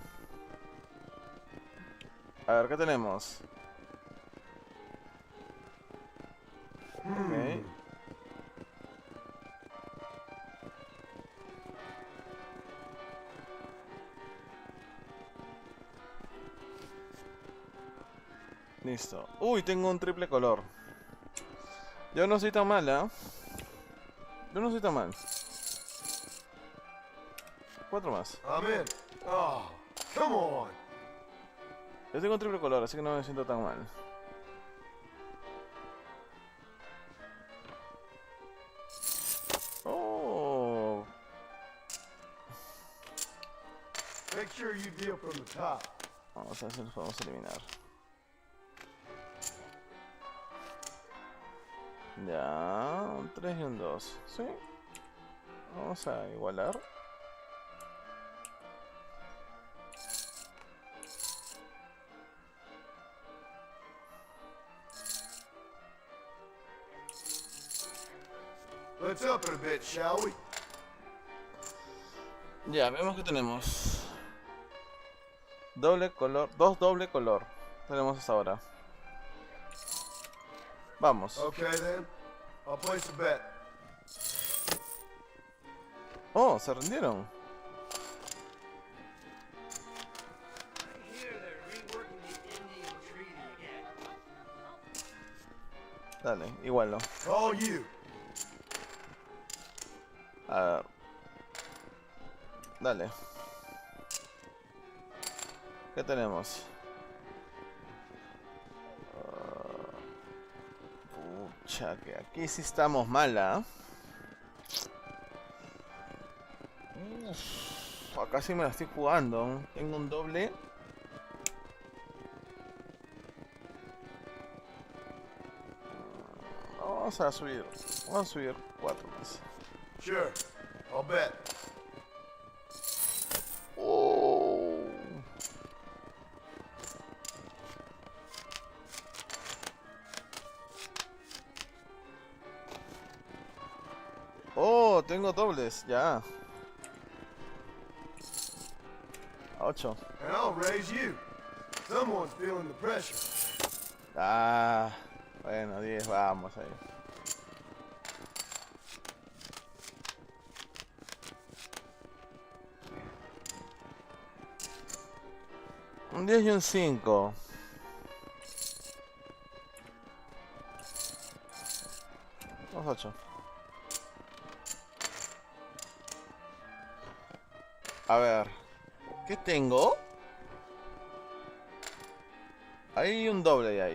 A: A ver, ¿qué tenemos? Ok. Listo. Uy, tengo un triple color. Yo no soy tan mal, ¿eh? Yo no soy tan mal. 4 más.
F: I'm in. Oh, come on.
A: Yo tengo un triple color, así que no me siento tan mal. Oh.
F: Make sure you deal from the top.
A: Vamos a ver si los podemos eliminar. Ya, un 3 y un 2. ¿Sí? Vamos a igualar.
F: Let's up it a bit, shall we?
A: Ya, vemos que tenemos doble color, 2 doble color. Tenemos hasta ahora. Vamos.
F: Okay then. I'll place a bet.
A: Oh, se rindieron. Dale, igualo.
F: Call you.
A: A ver. Dale. ¿Qué tenemos? Pucha, que aquí sí estamos mala. Acá sí me la estoy jugando. Tengo un doble. Vamos a subir 4 más.
F: Sure. I'll bet.
A: Oh. Oh, tengo dobles, ya. 8.
F: And I'll raise you. Someone's feeling the pressure.
A: Ah, bueno, 10, vamos ahí. Un 10 y un 5. Vamos 8. A ver. ¿Qué tengo? Hay un doble ya.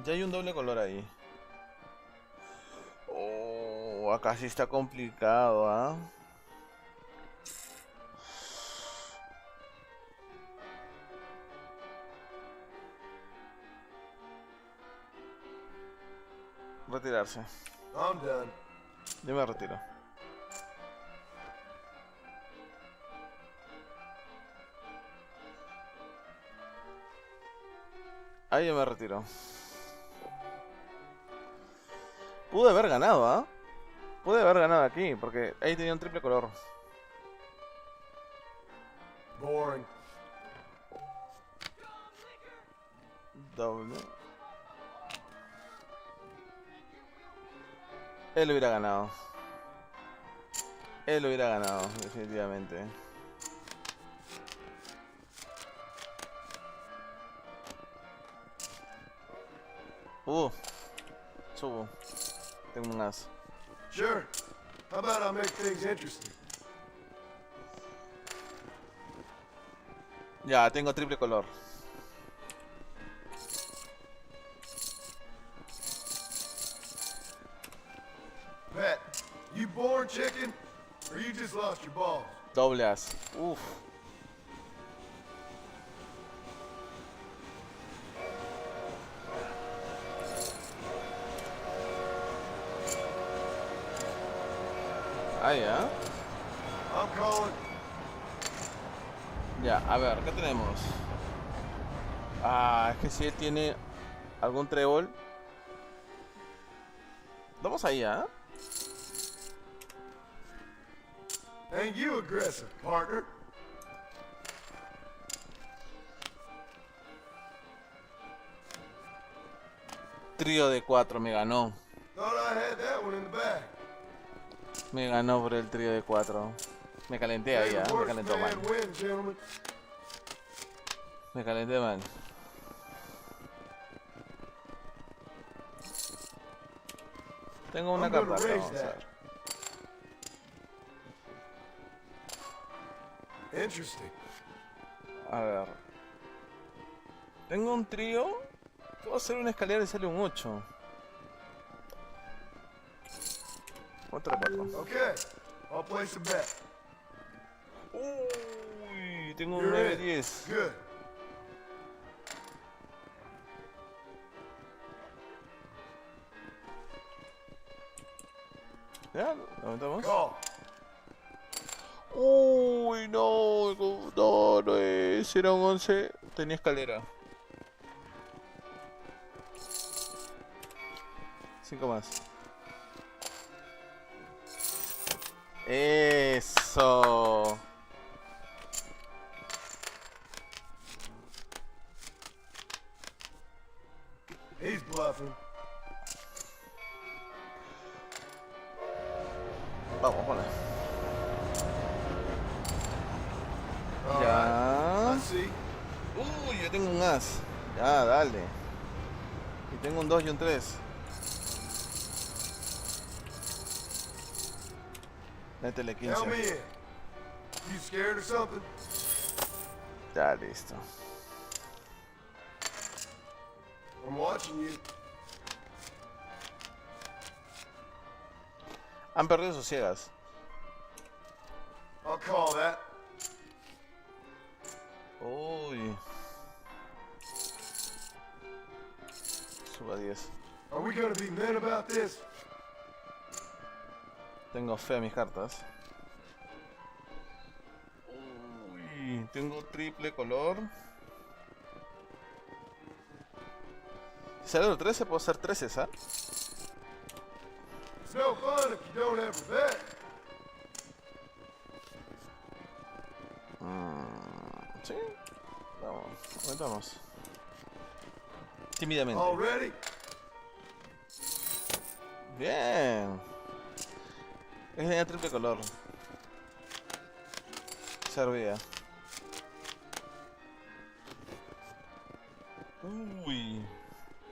A: Ya hay un doble color ahí. Oh, acá sí está complicado, ¿ah? Retirarse.
F: I'm done.
A: Yo me retiro. Ahí yo me retiro. Pude haber ganado, ¿ah? Pude haber ganado aquí, porque ahí tenía un triple color.
F: Boring.
A: Doble. Él hubiera ganado. Él hubiera ganado, definitivamente. Subo. Tengo un as.
F: Sure. How about I make things interesting?
A: Ya, tengo triple color.
F: Pat, you born chicken, or you just lost your balls?
A: Doble as. Uf. Ah, ya.
F: I'm calling.
A: Ya, a ver, ¿qué tenemos? Ah, es que si él tiene algún trébol. Vamos ahí, ¿ah?
F: Ain't you aggressive, partner?
A: Trío de 4, me ganó.
F: Thought I had that one in the bag.
A: Me ganó por el trío de 4. Me calenté ahí, ¿ah? Me calentó mal. Me calenté mal. Tengo una carta acá, vamos a ver.
F: Interesting.
A: A ver. Tengo un trío. Puedo hacer una escalera y sale un 8. Otro 4.
F: Okay, I'll place a bet.
A: Uy, tengo un 9-10.
F: Good.
A: ¿Ya? ¿Lo aventamos?
F: Call.
A: Uy, no es. Era un 11. Tenía escalera. 5 más. Eso.
F: He's bluffing.
A: Vamos, ponle.
F: All
A: Ya.
F: right. I see.
A: Uy, yo tengo un as. Ya, dale. Y tengo un 2 y un 3. Métele
F: Tell
A: 15.
F: me in. You scared or something?
A: Ya, listo.
F: I'm watching you.
A: Han perdido sus ciegas.
F: I'll call that.
A: Uy. Suba 10.
F: Are we gonna be men about this?
A: Tengo fe a mis cartas. Uy, tengo triple color. Si sale el 13, puedo hacer 13, ¿sabes?
F: It's no fun if you don't ever bet.
A: Sí. Vamos, aumentamos. Tímidamente.
F: All ready?
A: Bien. Es de triple color. Servía. Uy.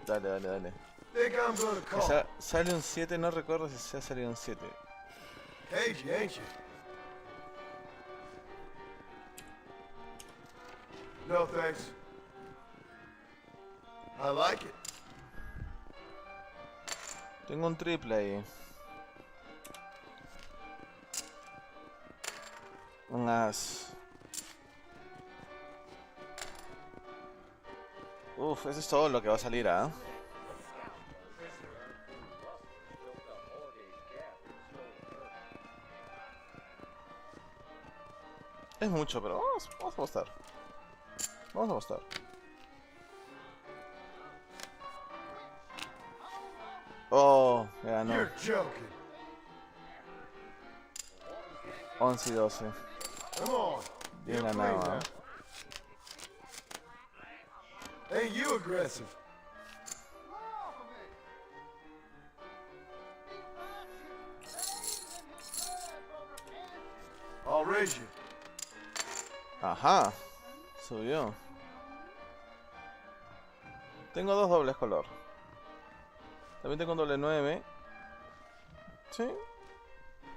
A: Dale.
F: Think I'm gonna call.
A: Sale un 7, no recuerdo si se ha salido un 7.
F: Cagey, ain't you? No, thanks. I like it.
A: Tengo un triple ahí. Un as. Uf, eso es todo lo que va a salir, ¿ah? Es mucho, pero vamos a apostar. Vamos a apostar. Oh, me ganó. 11 y 12. Bien ganado.
F: Ain't you aggressive? I'll raise you.
A: Ajá. Subió. Tengo dos dobles color. También tengo un doble 9. Sí.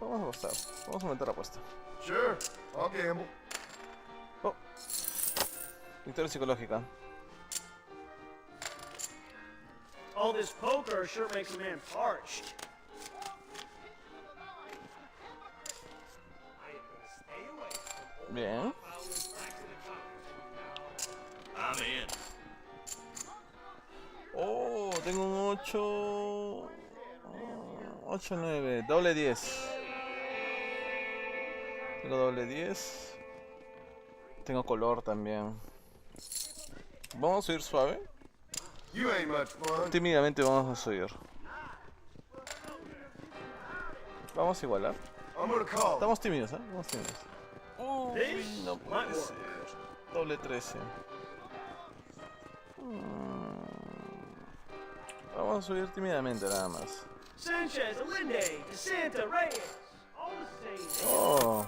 A: Vamos a apostar. Vamos a aumentar la apuesta.
F: Sure, I'll gamble.
A: Oh. Victoria psicológica.
N: All this poker sure makes a man parched.
A: Bien.
M: I'm in.
A: Oh, tengo un 8. 8, 9. Doble 10. Tengo doble 10. Tengo color también. Vamos a subir suave.
F: You ain't much fun.
A: Tímidamente vamos a subir. Vamos a igualar. Estamos tímidos, ¿eh? Estamos tímidos. Uy, no puede ser. Doble 13. Vamos a subir tímidamente nada más.
N: Sanchez, Alinde, DeSanta, Reyes, all the same.
A: Oh,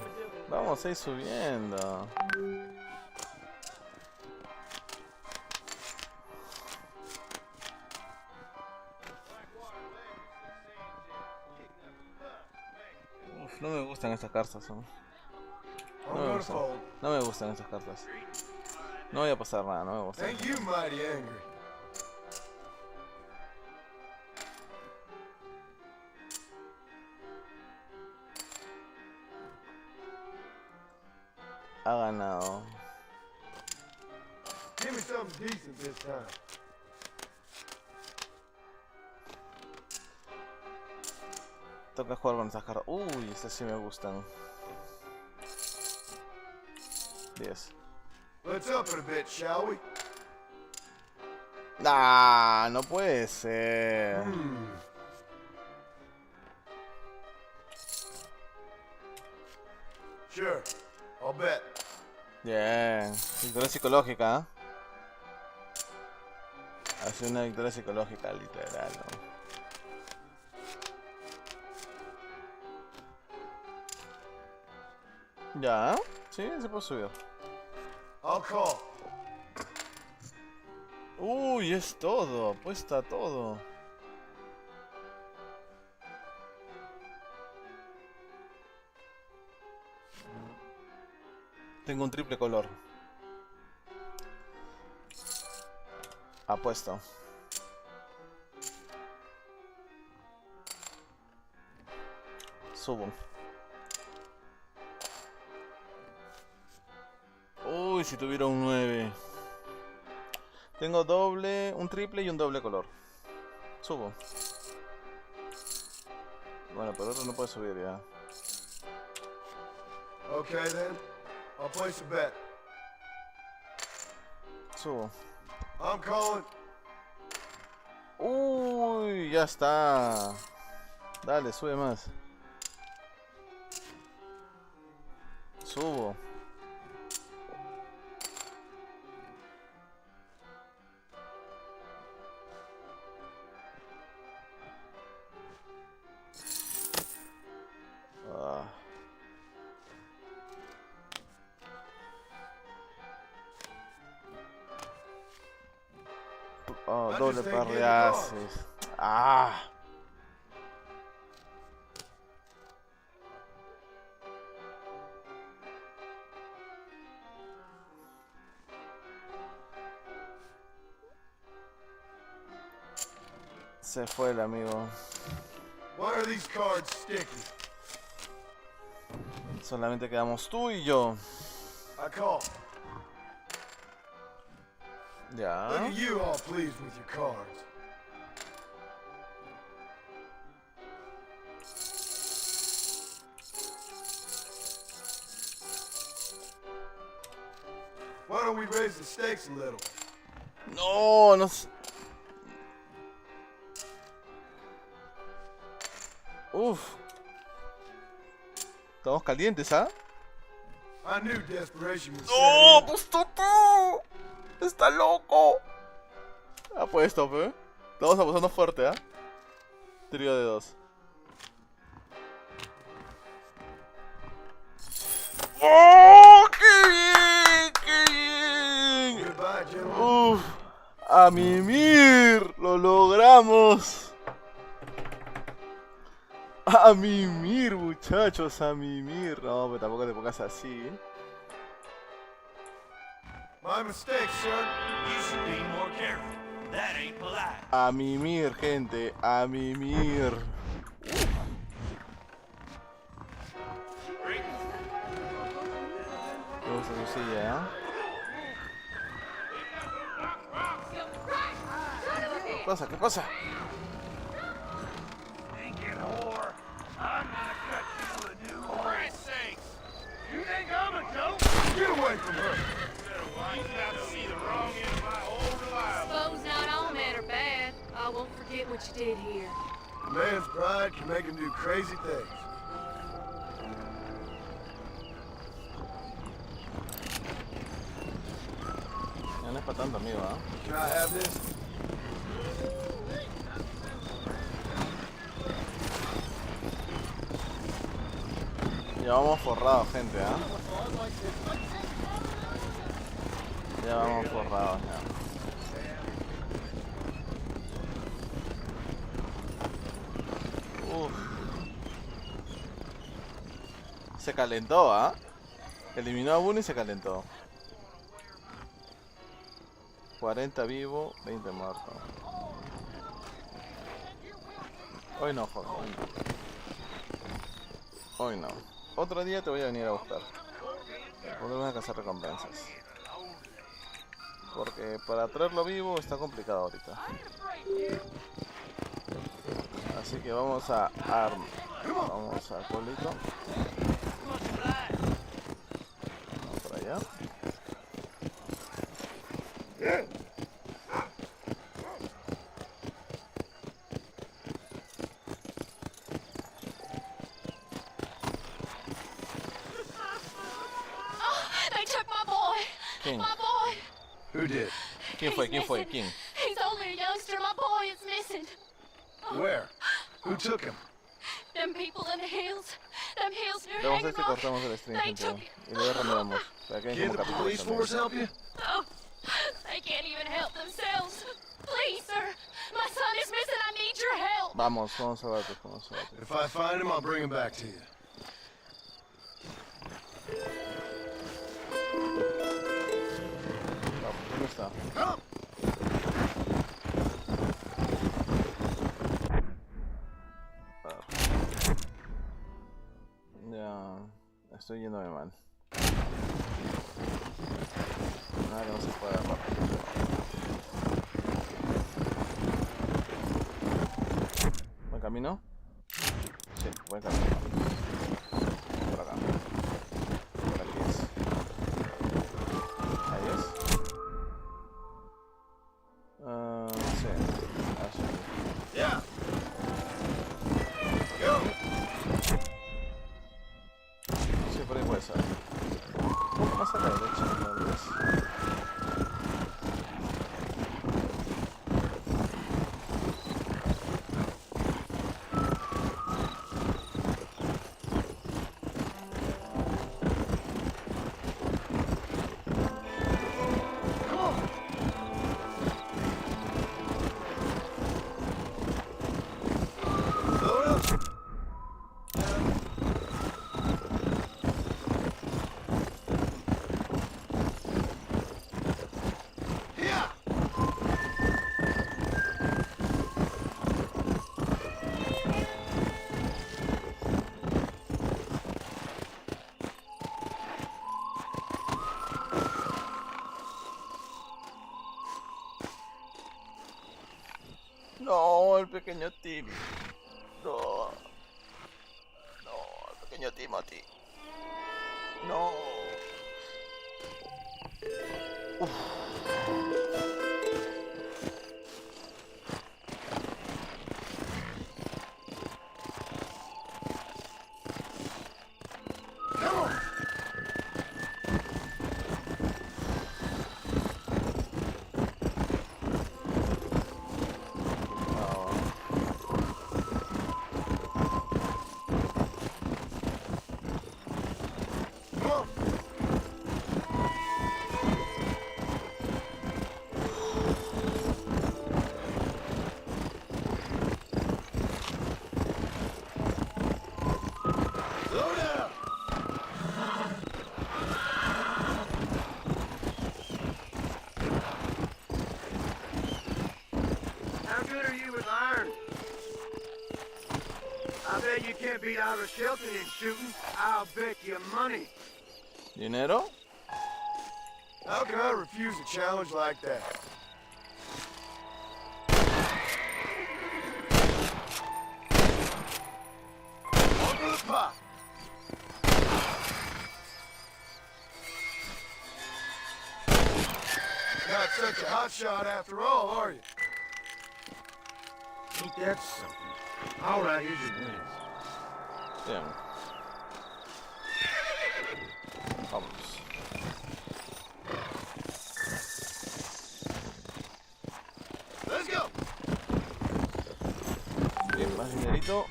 A: vamos a ir subiendo. Uf, no me gustan estas cartas, ¿no? No me gustan estas cartas. No voy a pasar nada, no me gusta.
F: Ain't you mighty angry?
A: Ha ganado.
F: Give me something decent this time.
A: Toca jugar con estas cartas. Uy, estas sí me gustan. 10.
F: Let's up it a bit, shall we?
A: Nah, no puede ser.
F: Sure, I'll bet.
A: Bien, victoria psicológica, ¿eh? Ha sido una victoria psicológica, literal, ¿no? Ya, sí, se puede subir.
F: I'll call.
A: Uy, es todo, apuesta todo. Tengo un triple color. Apuesto. Subo. Uy, si tuviera un 9. Tengo doble, un triple y un doble color. Subo. Bueno, pero otro no puede subir ya.
F: Okay then, I'll place a bet.
A: Subo.
F: I'm calling.
A: Uy, ya está. Dale, sube más. Subo. Oh, doble par de ases. Ah. Se fue el amigo.
F: Why are these cards sticky?
A: Solamente quedamos tú y yo.
F: I call.
A: Ya.
F: Look at you all pleased with your cards. Why don't we raise the stakes a little?
A: No, no. Uf. Estamos calientes, ¿ah?
F: I knew desperation was
A: ¡No! ¡Apostó tú! ¡Está loco! Apuesto, pe. Estamos apostando fuerte, ¿ah? Trío de 2. ¡Oh! ¡Qué bien! ¡Qué bien! ¡Uf! ¡A mimir! ¡Lo logramos! ¡A mimir, muchachos! ¡A mimir! No, pero tampoco te pongas así.
F: My mistake, sir.
H: You should be more careful. That ain't polite.
A: A mimir, gente. A mimir. Vamos a su silla, ¿eh? ¿Qué pasa? ¿Qué pasa?
G: You think I'm a joke?
F: Get away from her!
J: Suppose not all men are bad. I won't forget what you did here.
F: A man's pride can make him do crazy things.
A: Ya no es para tanto, amigo, ¿ah?
F: Can I have this?
A: Ya vamos forrados, gente, ¿ah? Ya vamos forrados, ya. Uf. Se calentó, ¿ah? Eliminó a Bunny y se calentó. 40 vivo, 20 muertos. Hoy no, joder. Hoy no. Otro día te voy a venir a buscar. Podemos cazar recompensas. Porque para traerlo vivo está complicado ahorita. Así que vamos a arm. Vamos a colito. Vamos para allá.
J: They took my boy.
A: ¿Quién?
J: My boy.
F: Who did?
A: ¿Quién fue? ¿Quién fue? ¿Quién?
J: He's only a youngster. My boy is missing.
F: Where? Who took him?
J: Them people in the hills. Them hills near
A: Vamos a ver si
J: Hanging
A: cortamos el stream,
J: They
A: gente.
J: took
A: Y luego reanudamos. Para que
F: Can
A: como
F: the
A: capítulo
F: police
A: también.
F: force help you?
J: Oh, they can't even help themselves. Please, sir. My son is missing. I need your help.
A: Vamos a ver, vamos a ver.
F: If I find him, I'll bring him back to you.
A: ¿Dónde está? Ya, estoy yéndome mal. Nada que no se pueda agarrar. ¿Buen camino? Sí, buen camino. Por acá. Por aquí es. Ahí es. Sí. Así.
F: Yeah. Go.
A: Sí, por ahí puede ser. Un poco más a la derecha, tal vez. pequeño Timmy. No. No, el pequeño Timothy. No. Uf.
F: You can't beat Irish Shelton in shooting. I'll bet you money.
A: ¿Dinero?
F: How can I refuse a challenge like that? Over the pot. Not such a hot shot after all, are you?
O: Ain't that something? All right, here's your wins.
A: Bien. Vamos.
F: Let's go.
A: Bien, más dinerito.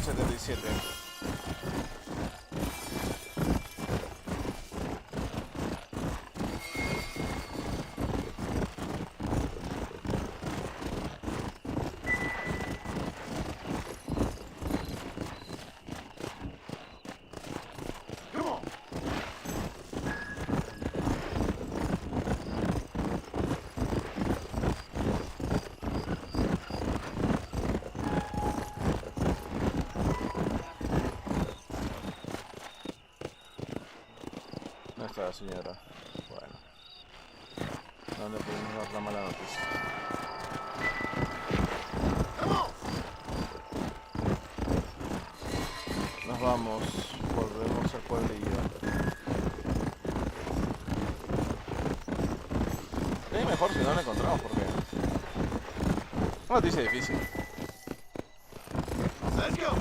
A: 77. No está la señora. Bueno. No le pudimos dar la mala noticia. Nos vamos. Volvemos al pueblillo. Es mejor si no la encontramos porque... Una noticia difícil.
F: Let's go.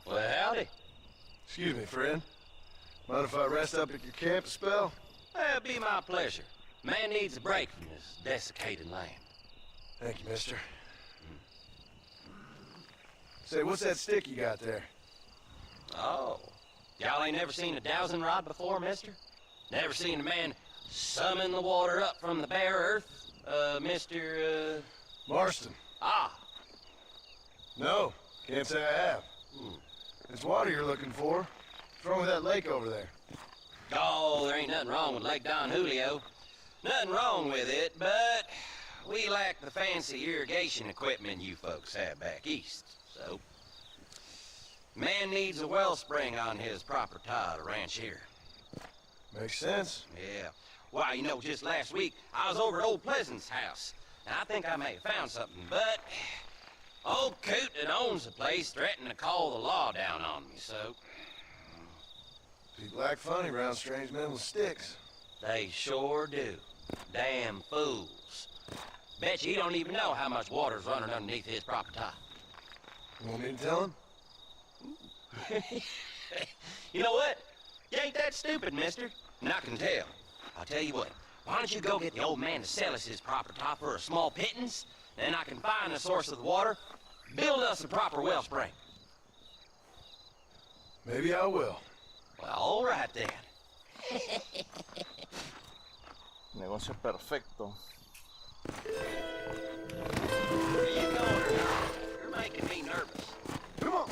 L: Well, howdy.
F: Excuse me, friend. Mind if I rest up at your camp a spell?
L: Well, it'd be my pleasure. Man needs a break from this desiccated land.
F: Thank you, mister. Say, what's that stick you got there?
L: Oh. Y'all ain't never seen a dowsing rod before, mister? Never seen a man summon the water up from the bare earth? Mr.
F: Marston.
L: Ah.
F: No, can't say I have. It's water you're looking for. What's wrong with that lake over there?
L: Oh, there ain't nothing wrong with Lake Don Julio. Nothing wrong with it, but we lack the fancy irrigation equipment you folks have back east, so... Man needs a wellspring on his property to ranch here.
F: Makes sense.
L: Yeah. Why, you know, just last week, I was over at Old Pleasant's house, and I think I may have found something, but... Old Coot that owns the place threatened to call the law down on me, so...
F: People act funny around strange men with sticks.
L: They sure do. Damn fools. Bet you he don't even know how much water's running underneath his property.
F: You want me to tell him?
L: You know what?
P: You ain't that stupid, mister. And I can tell. I'll tell you what. Why don't you go get the old man to sell us his proper top for a small pittance? Then I can find the source of the water, build us a proper wellspring.
F: Maybe I will.
P: Well, all right then.
A: Negocio perfecto.
P: Where are you going, Earl? You're making me nervous.
F: Come on.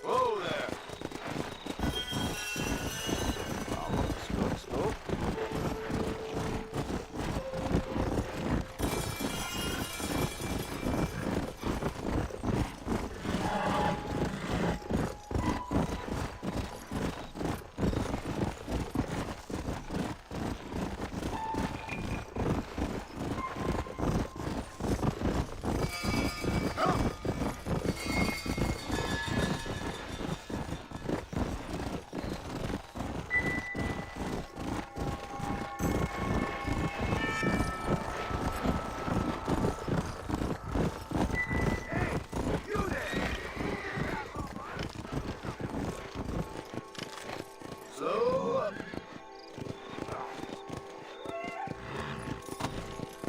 F: Whoa there.
A: Let's go.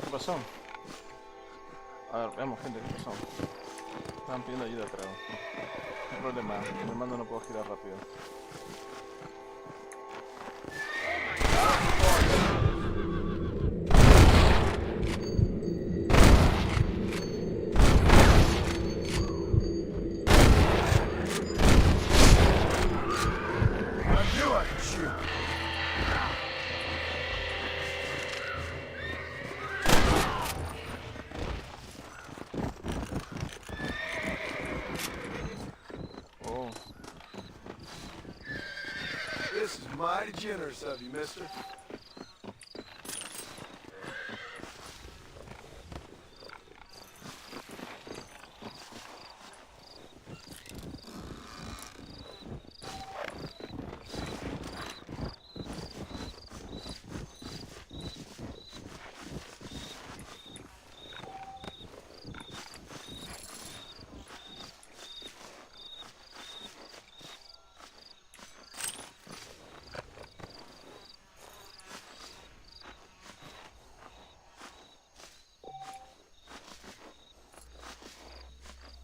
A: ¿Qué pasó? A ver, veamos gente, ¿qué pasó? Estaban pidiendo ayuda, creo. No hay problema, mi mando no puedo girar rápido.
F: This is mighty generous of you, mister.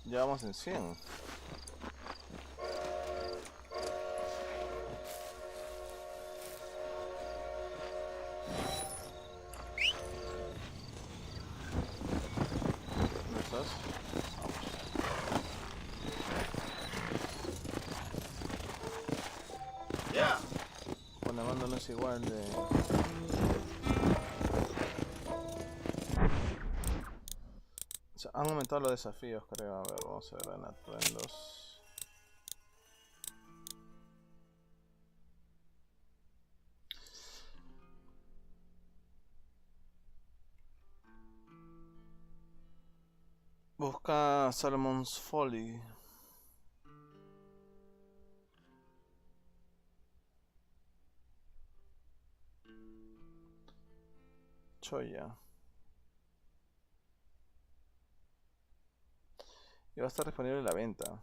A: Ya vamos en 100. ¿Dónde estás? Vamos.
F: Ya.
A: Con la mano no es igual de... Han aumentado los desafíos, creo. A ver, vamos a ver en atuendos. Busca Solomon's Folly. Choya. Y va a estar disponible en la venta.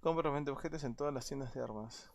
A: Compra 20 objetos en todas las tiendas de armas.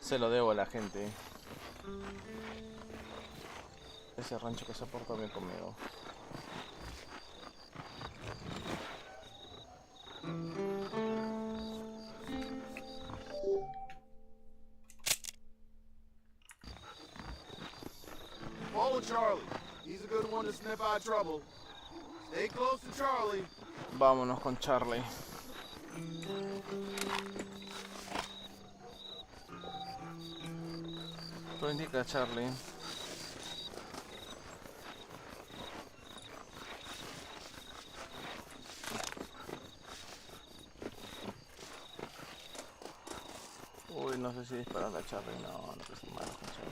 A: Se lo debo a la gente. ese rancho que se porta bien conmigo.
Q: Follow Charlie. He's a good one to sniff out trouble. Stay close to Charlie.
A: Vámonos con Charlie. Lo indica Charlie. Uy, no sé si disparar a Charlie. No, no es malo con Charlie.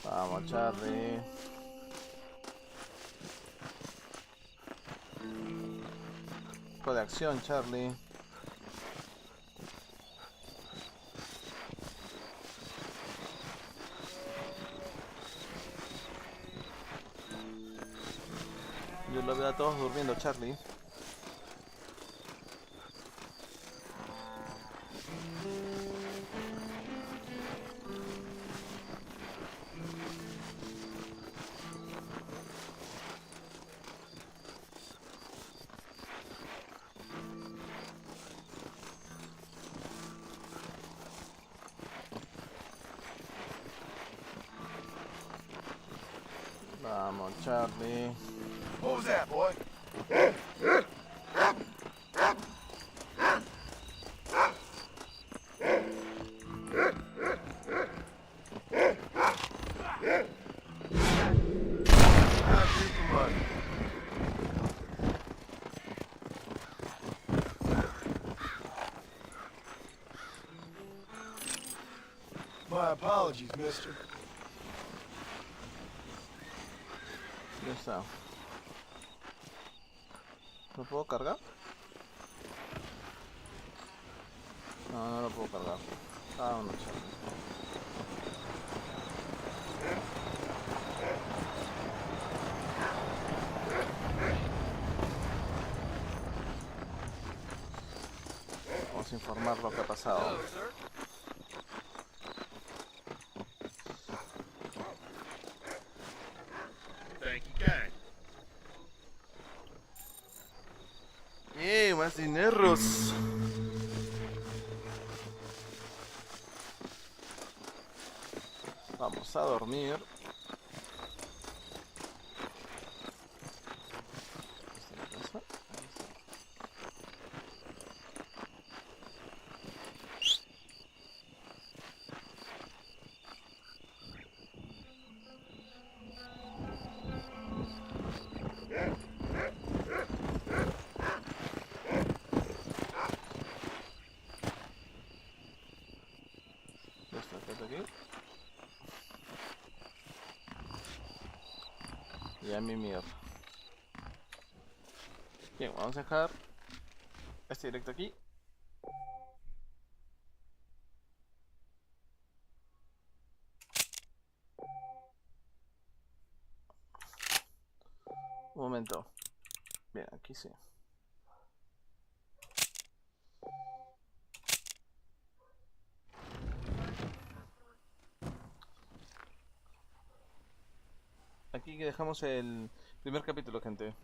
A: Vamos, Charlie. Poco de acción, Charlie. Yo lo veo a todos durmiendo, Charlie. Vamos, Charlie.
Q: What was that, boy? My apologies, mister.
A: Ya está. ¿Lo puedo cargar? No, no lo puedo cargar. Ah, no, Charlie. Vamos a informar lo que ha pasado. Más dineros. Vamos a dormir. Y a mi mierda. Bien, vamos a dejar este directo aquí. Un momento. Bien, aquí sí. Aquí dejamos el primer capítulo, gente.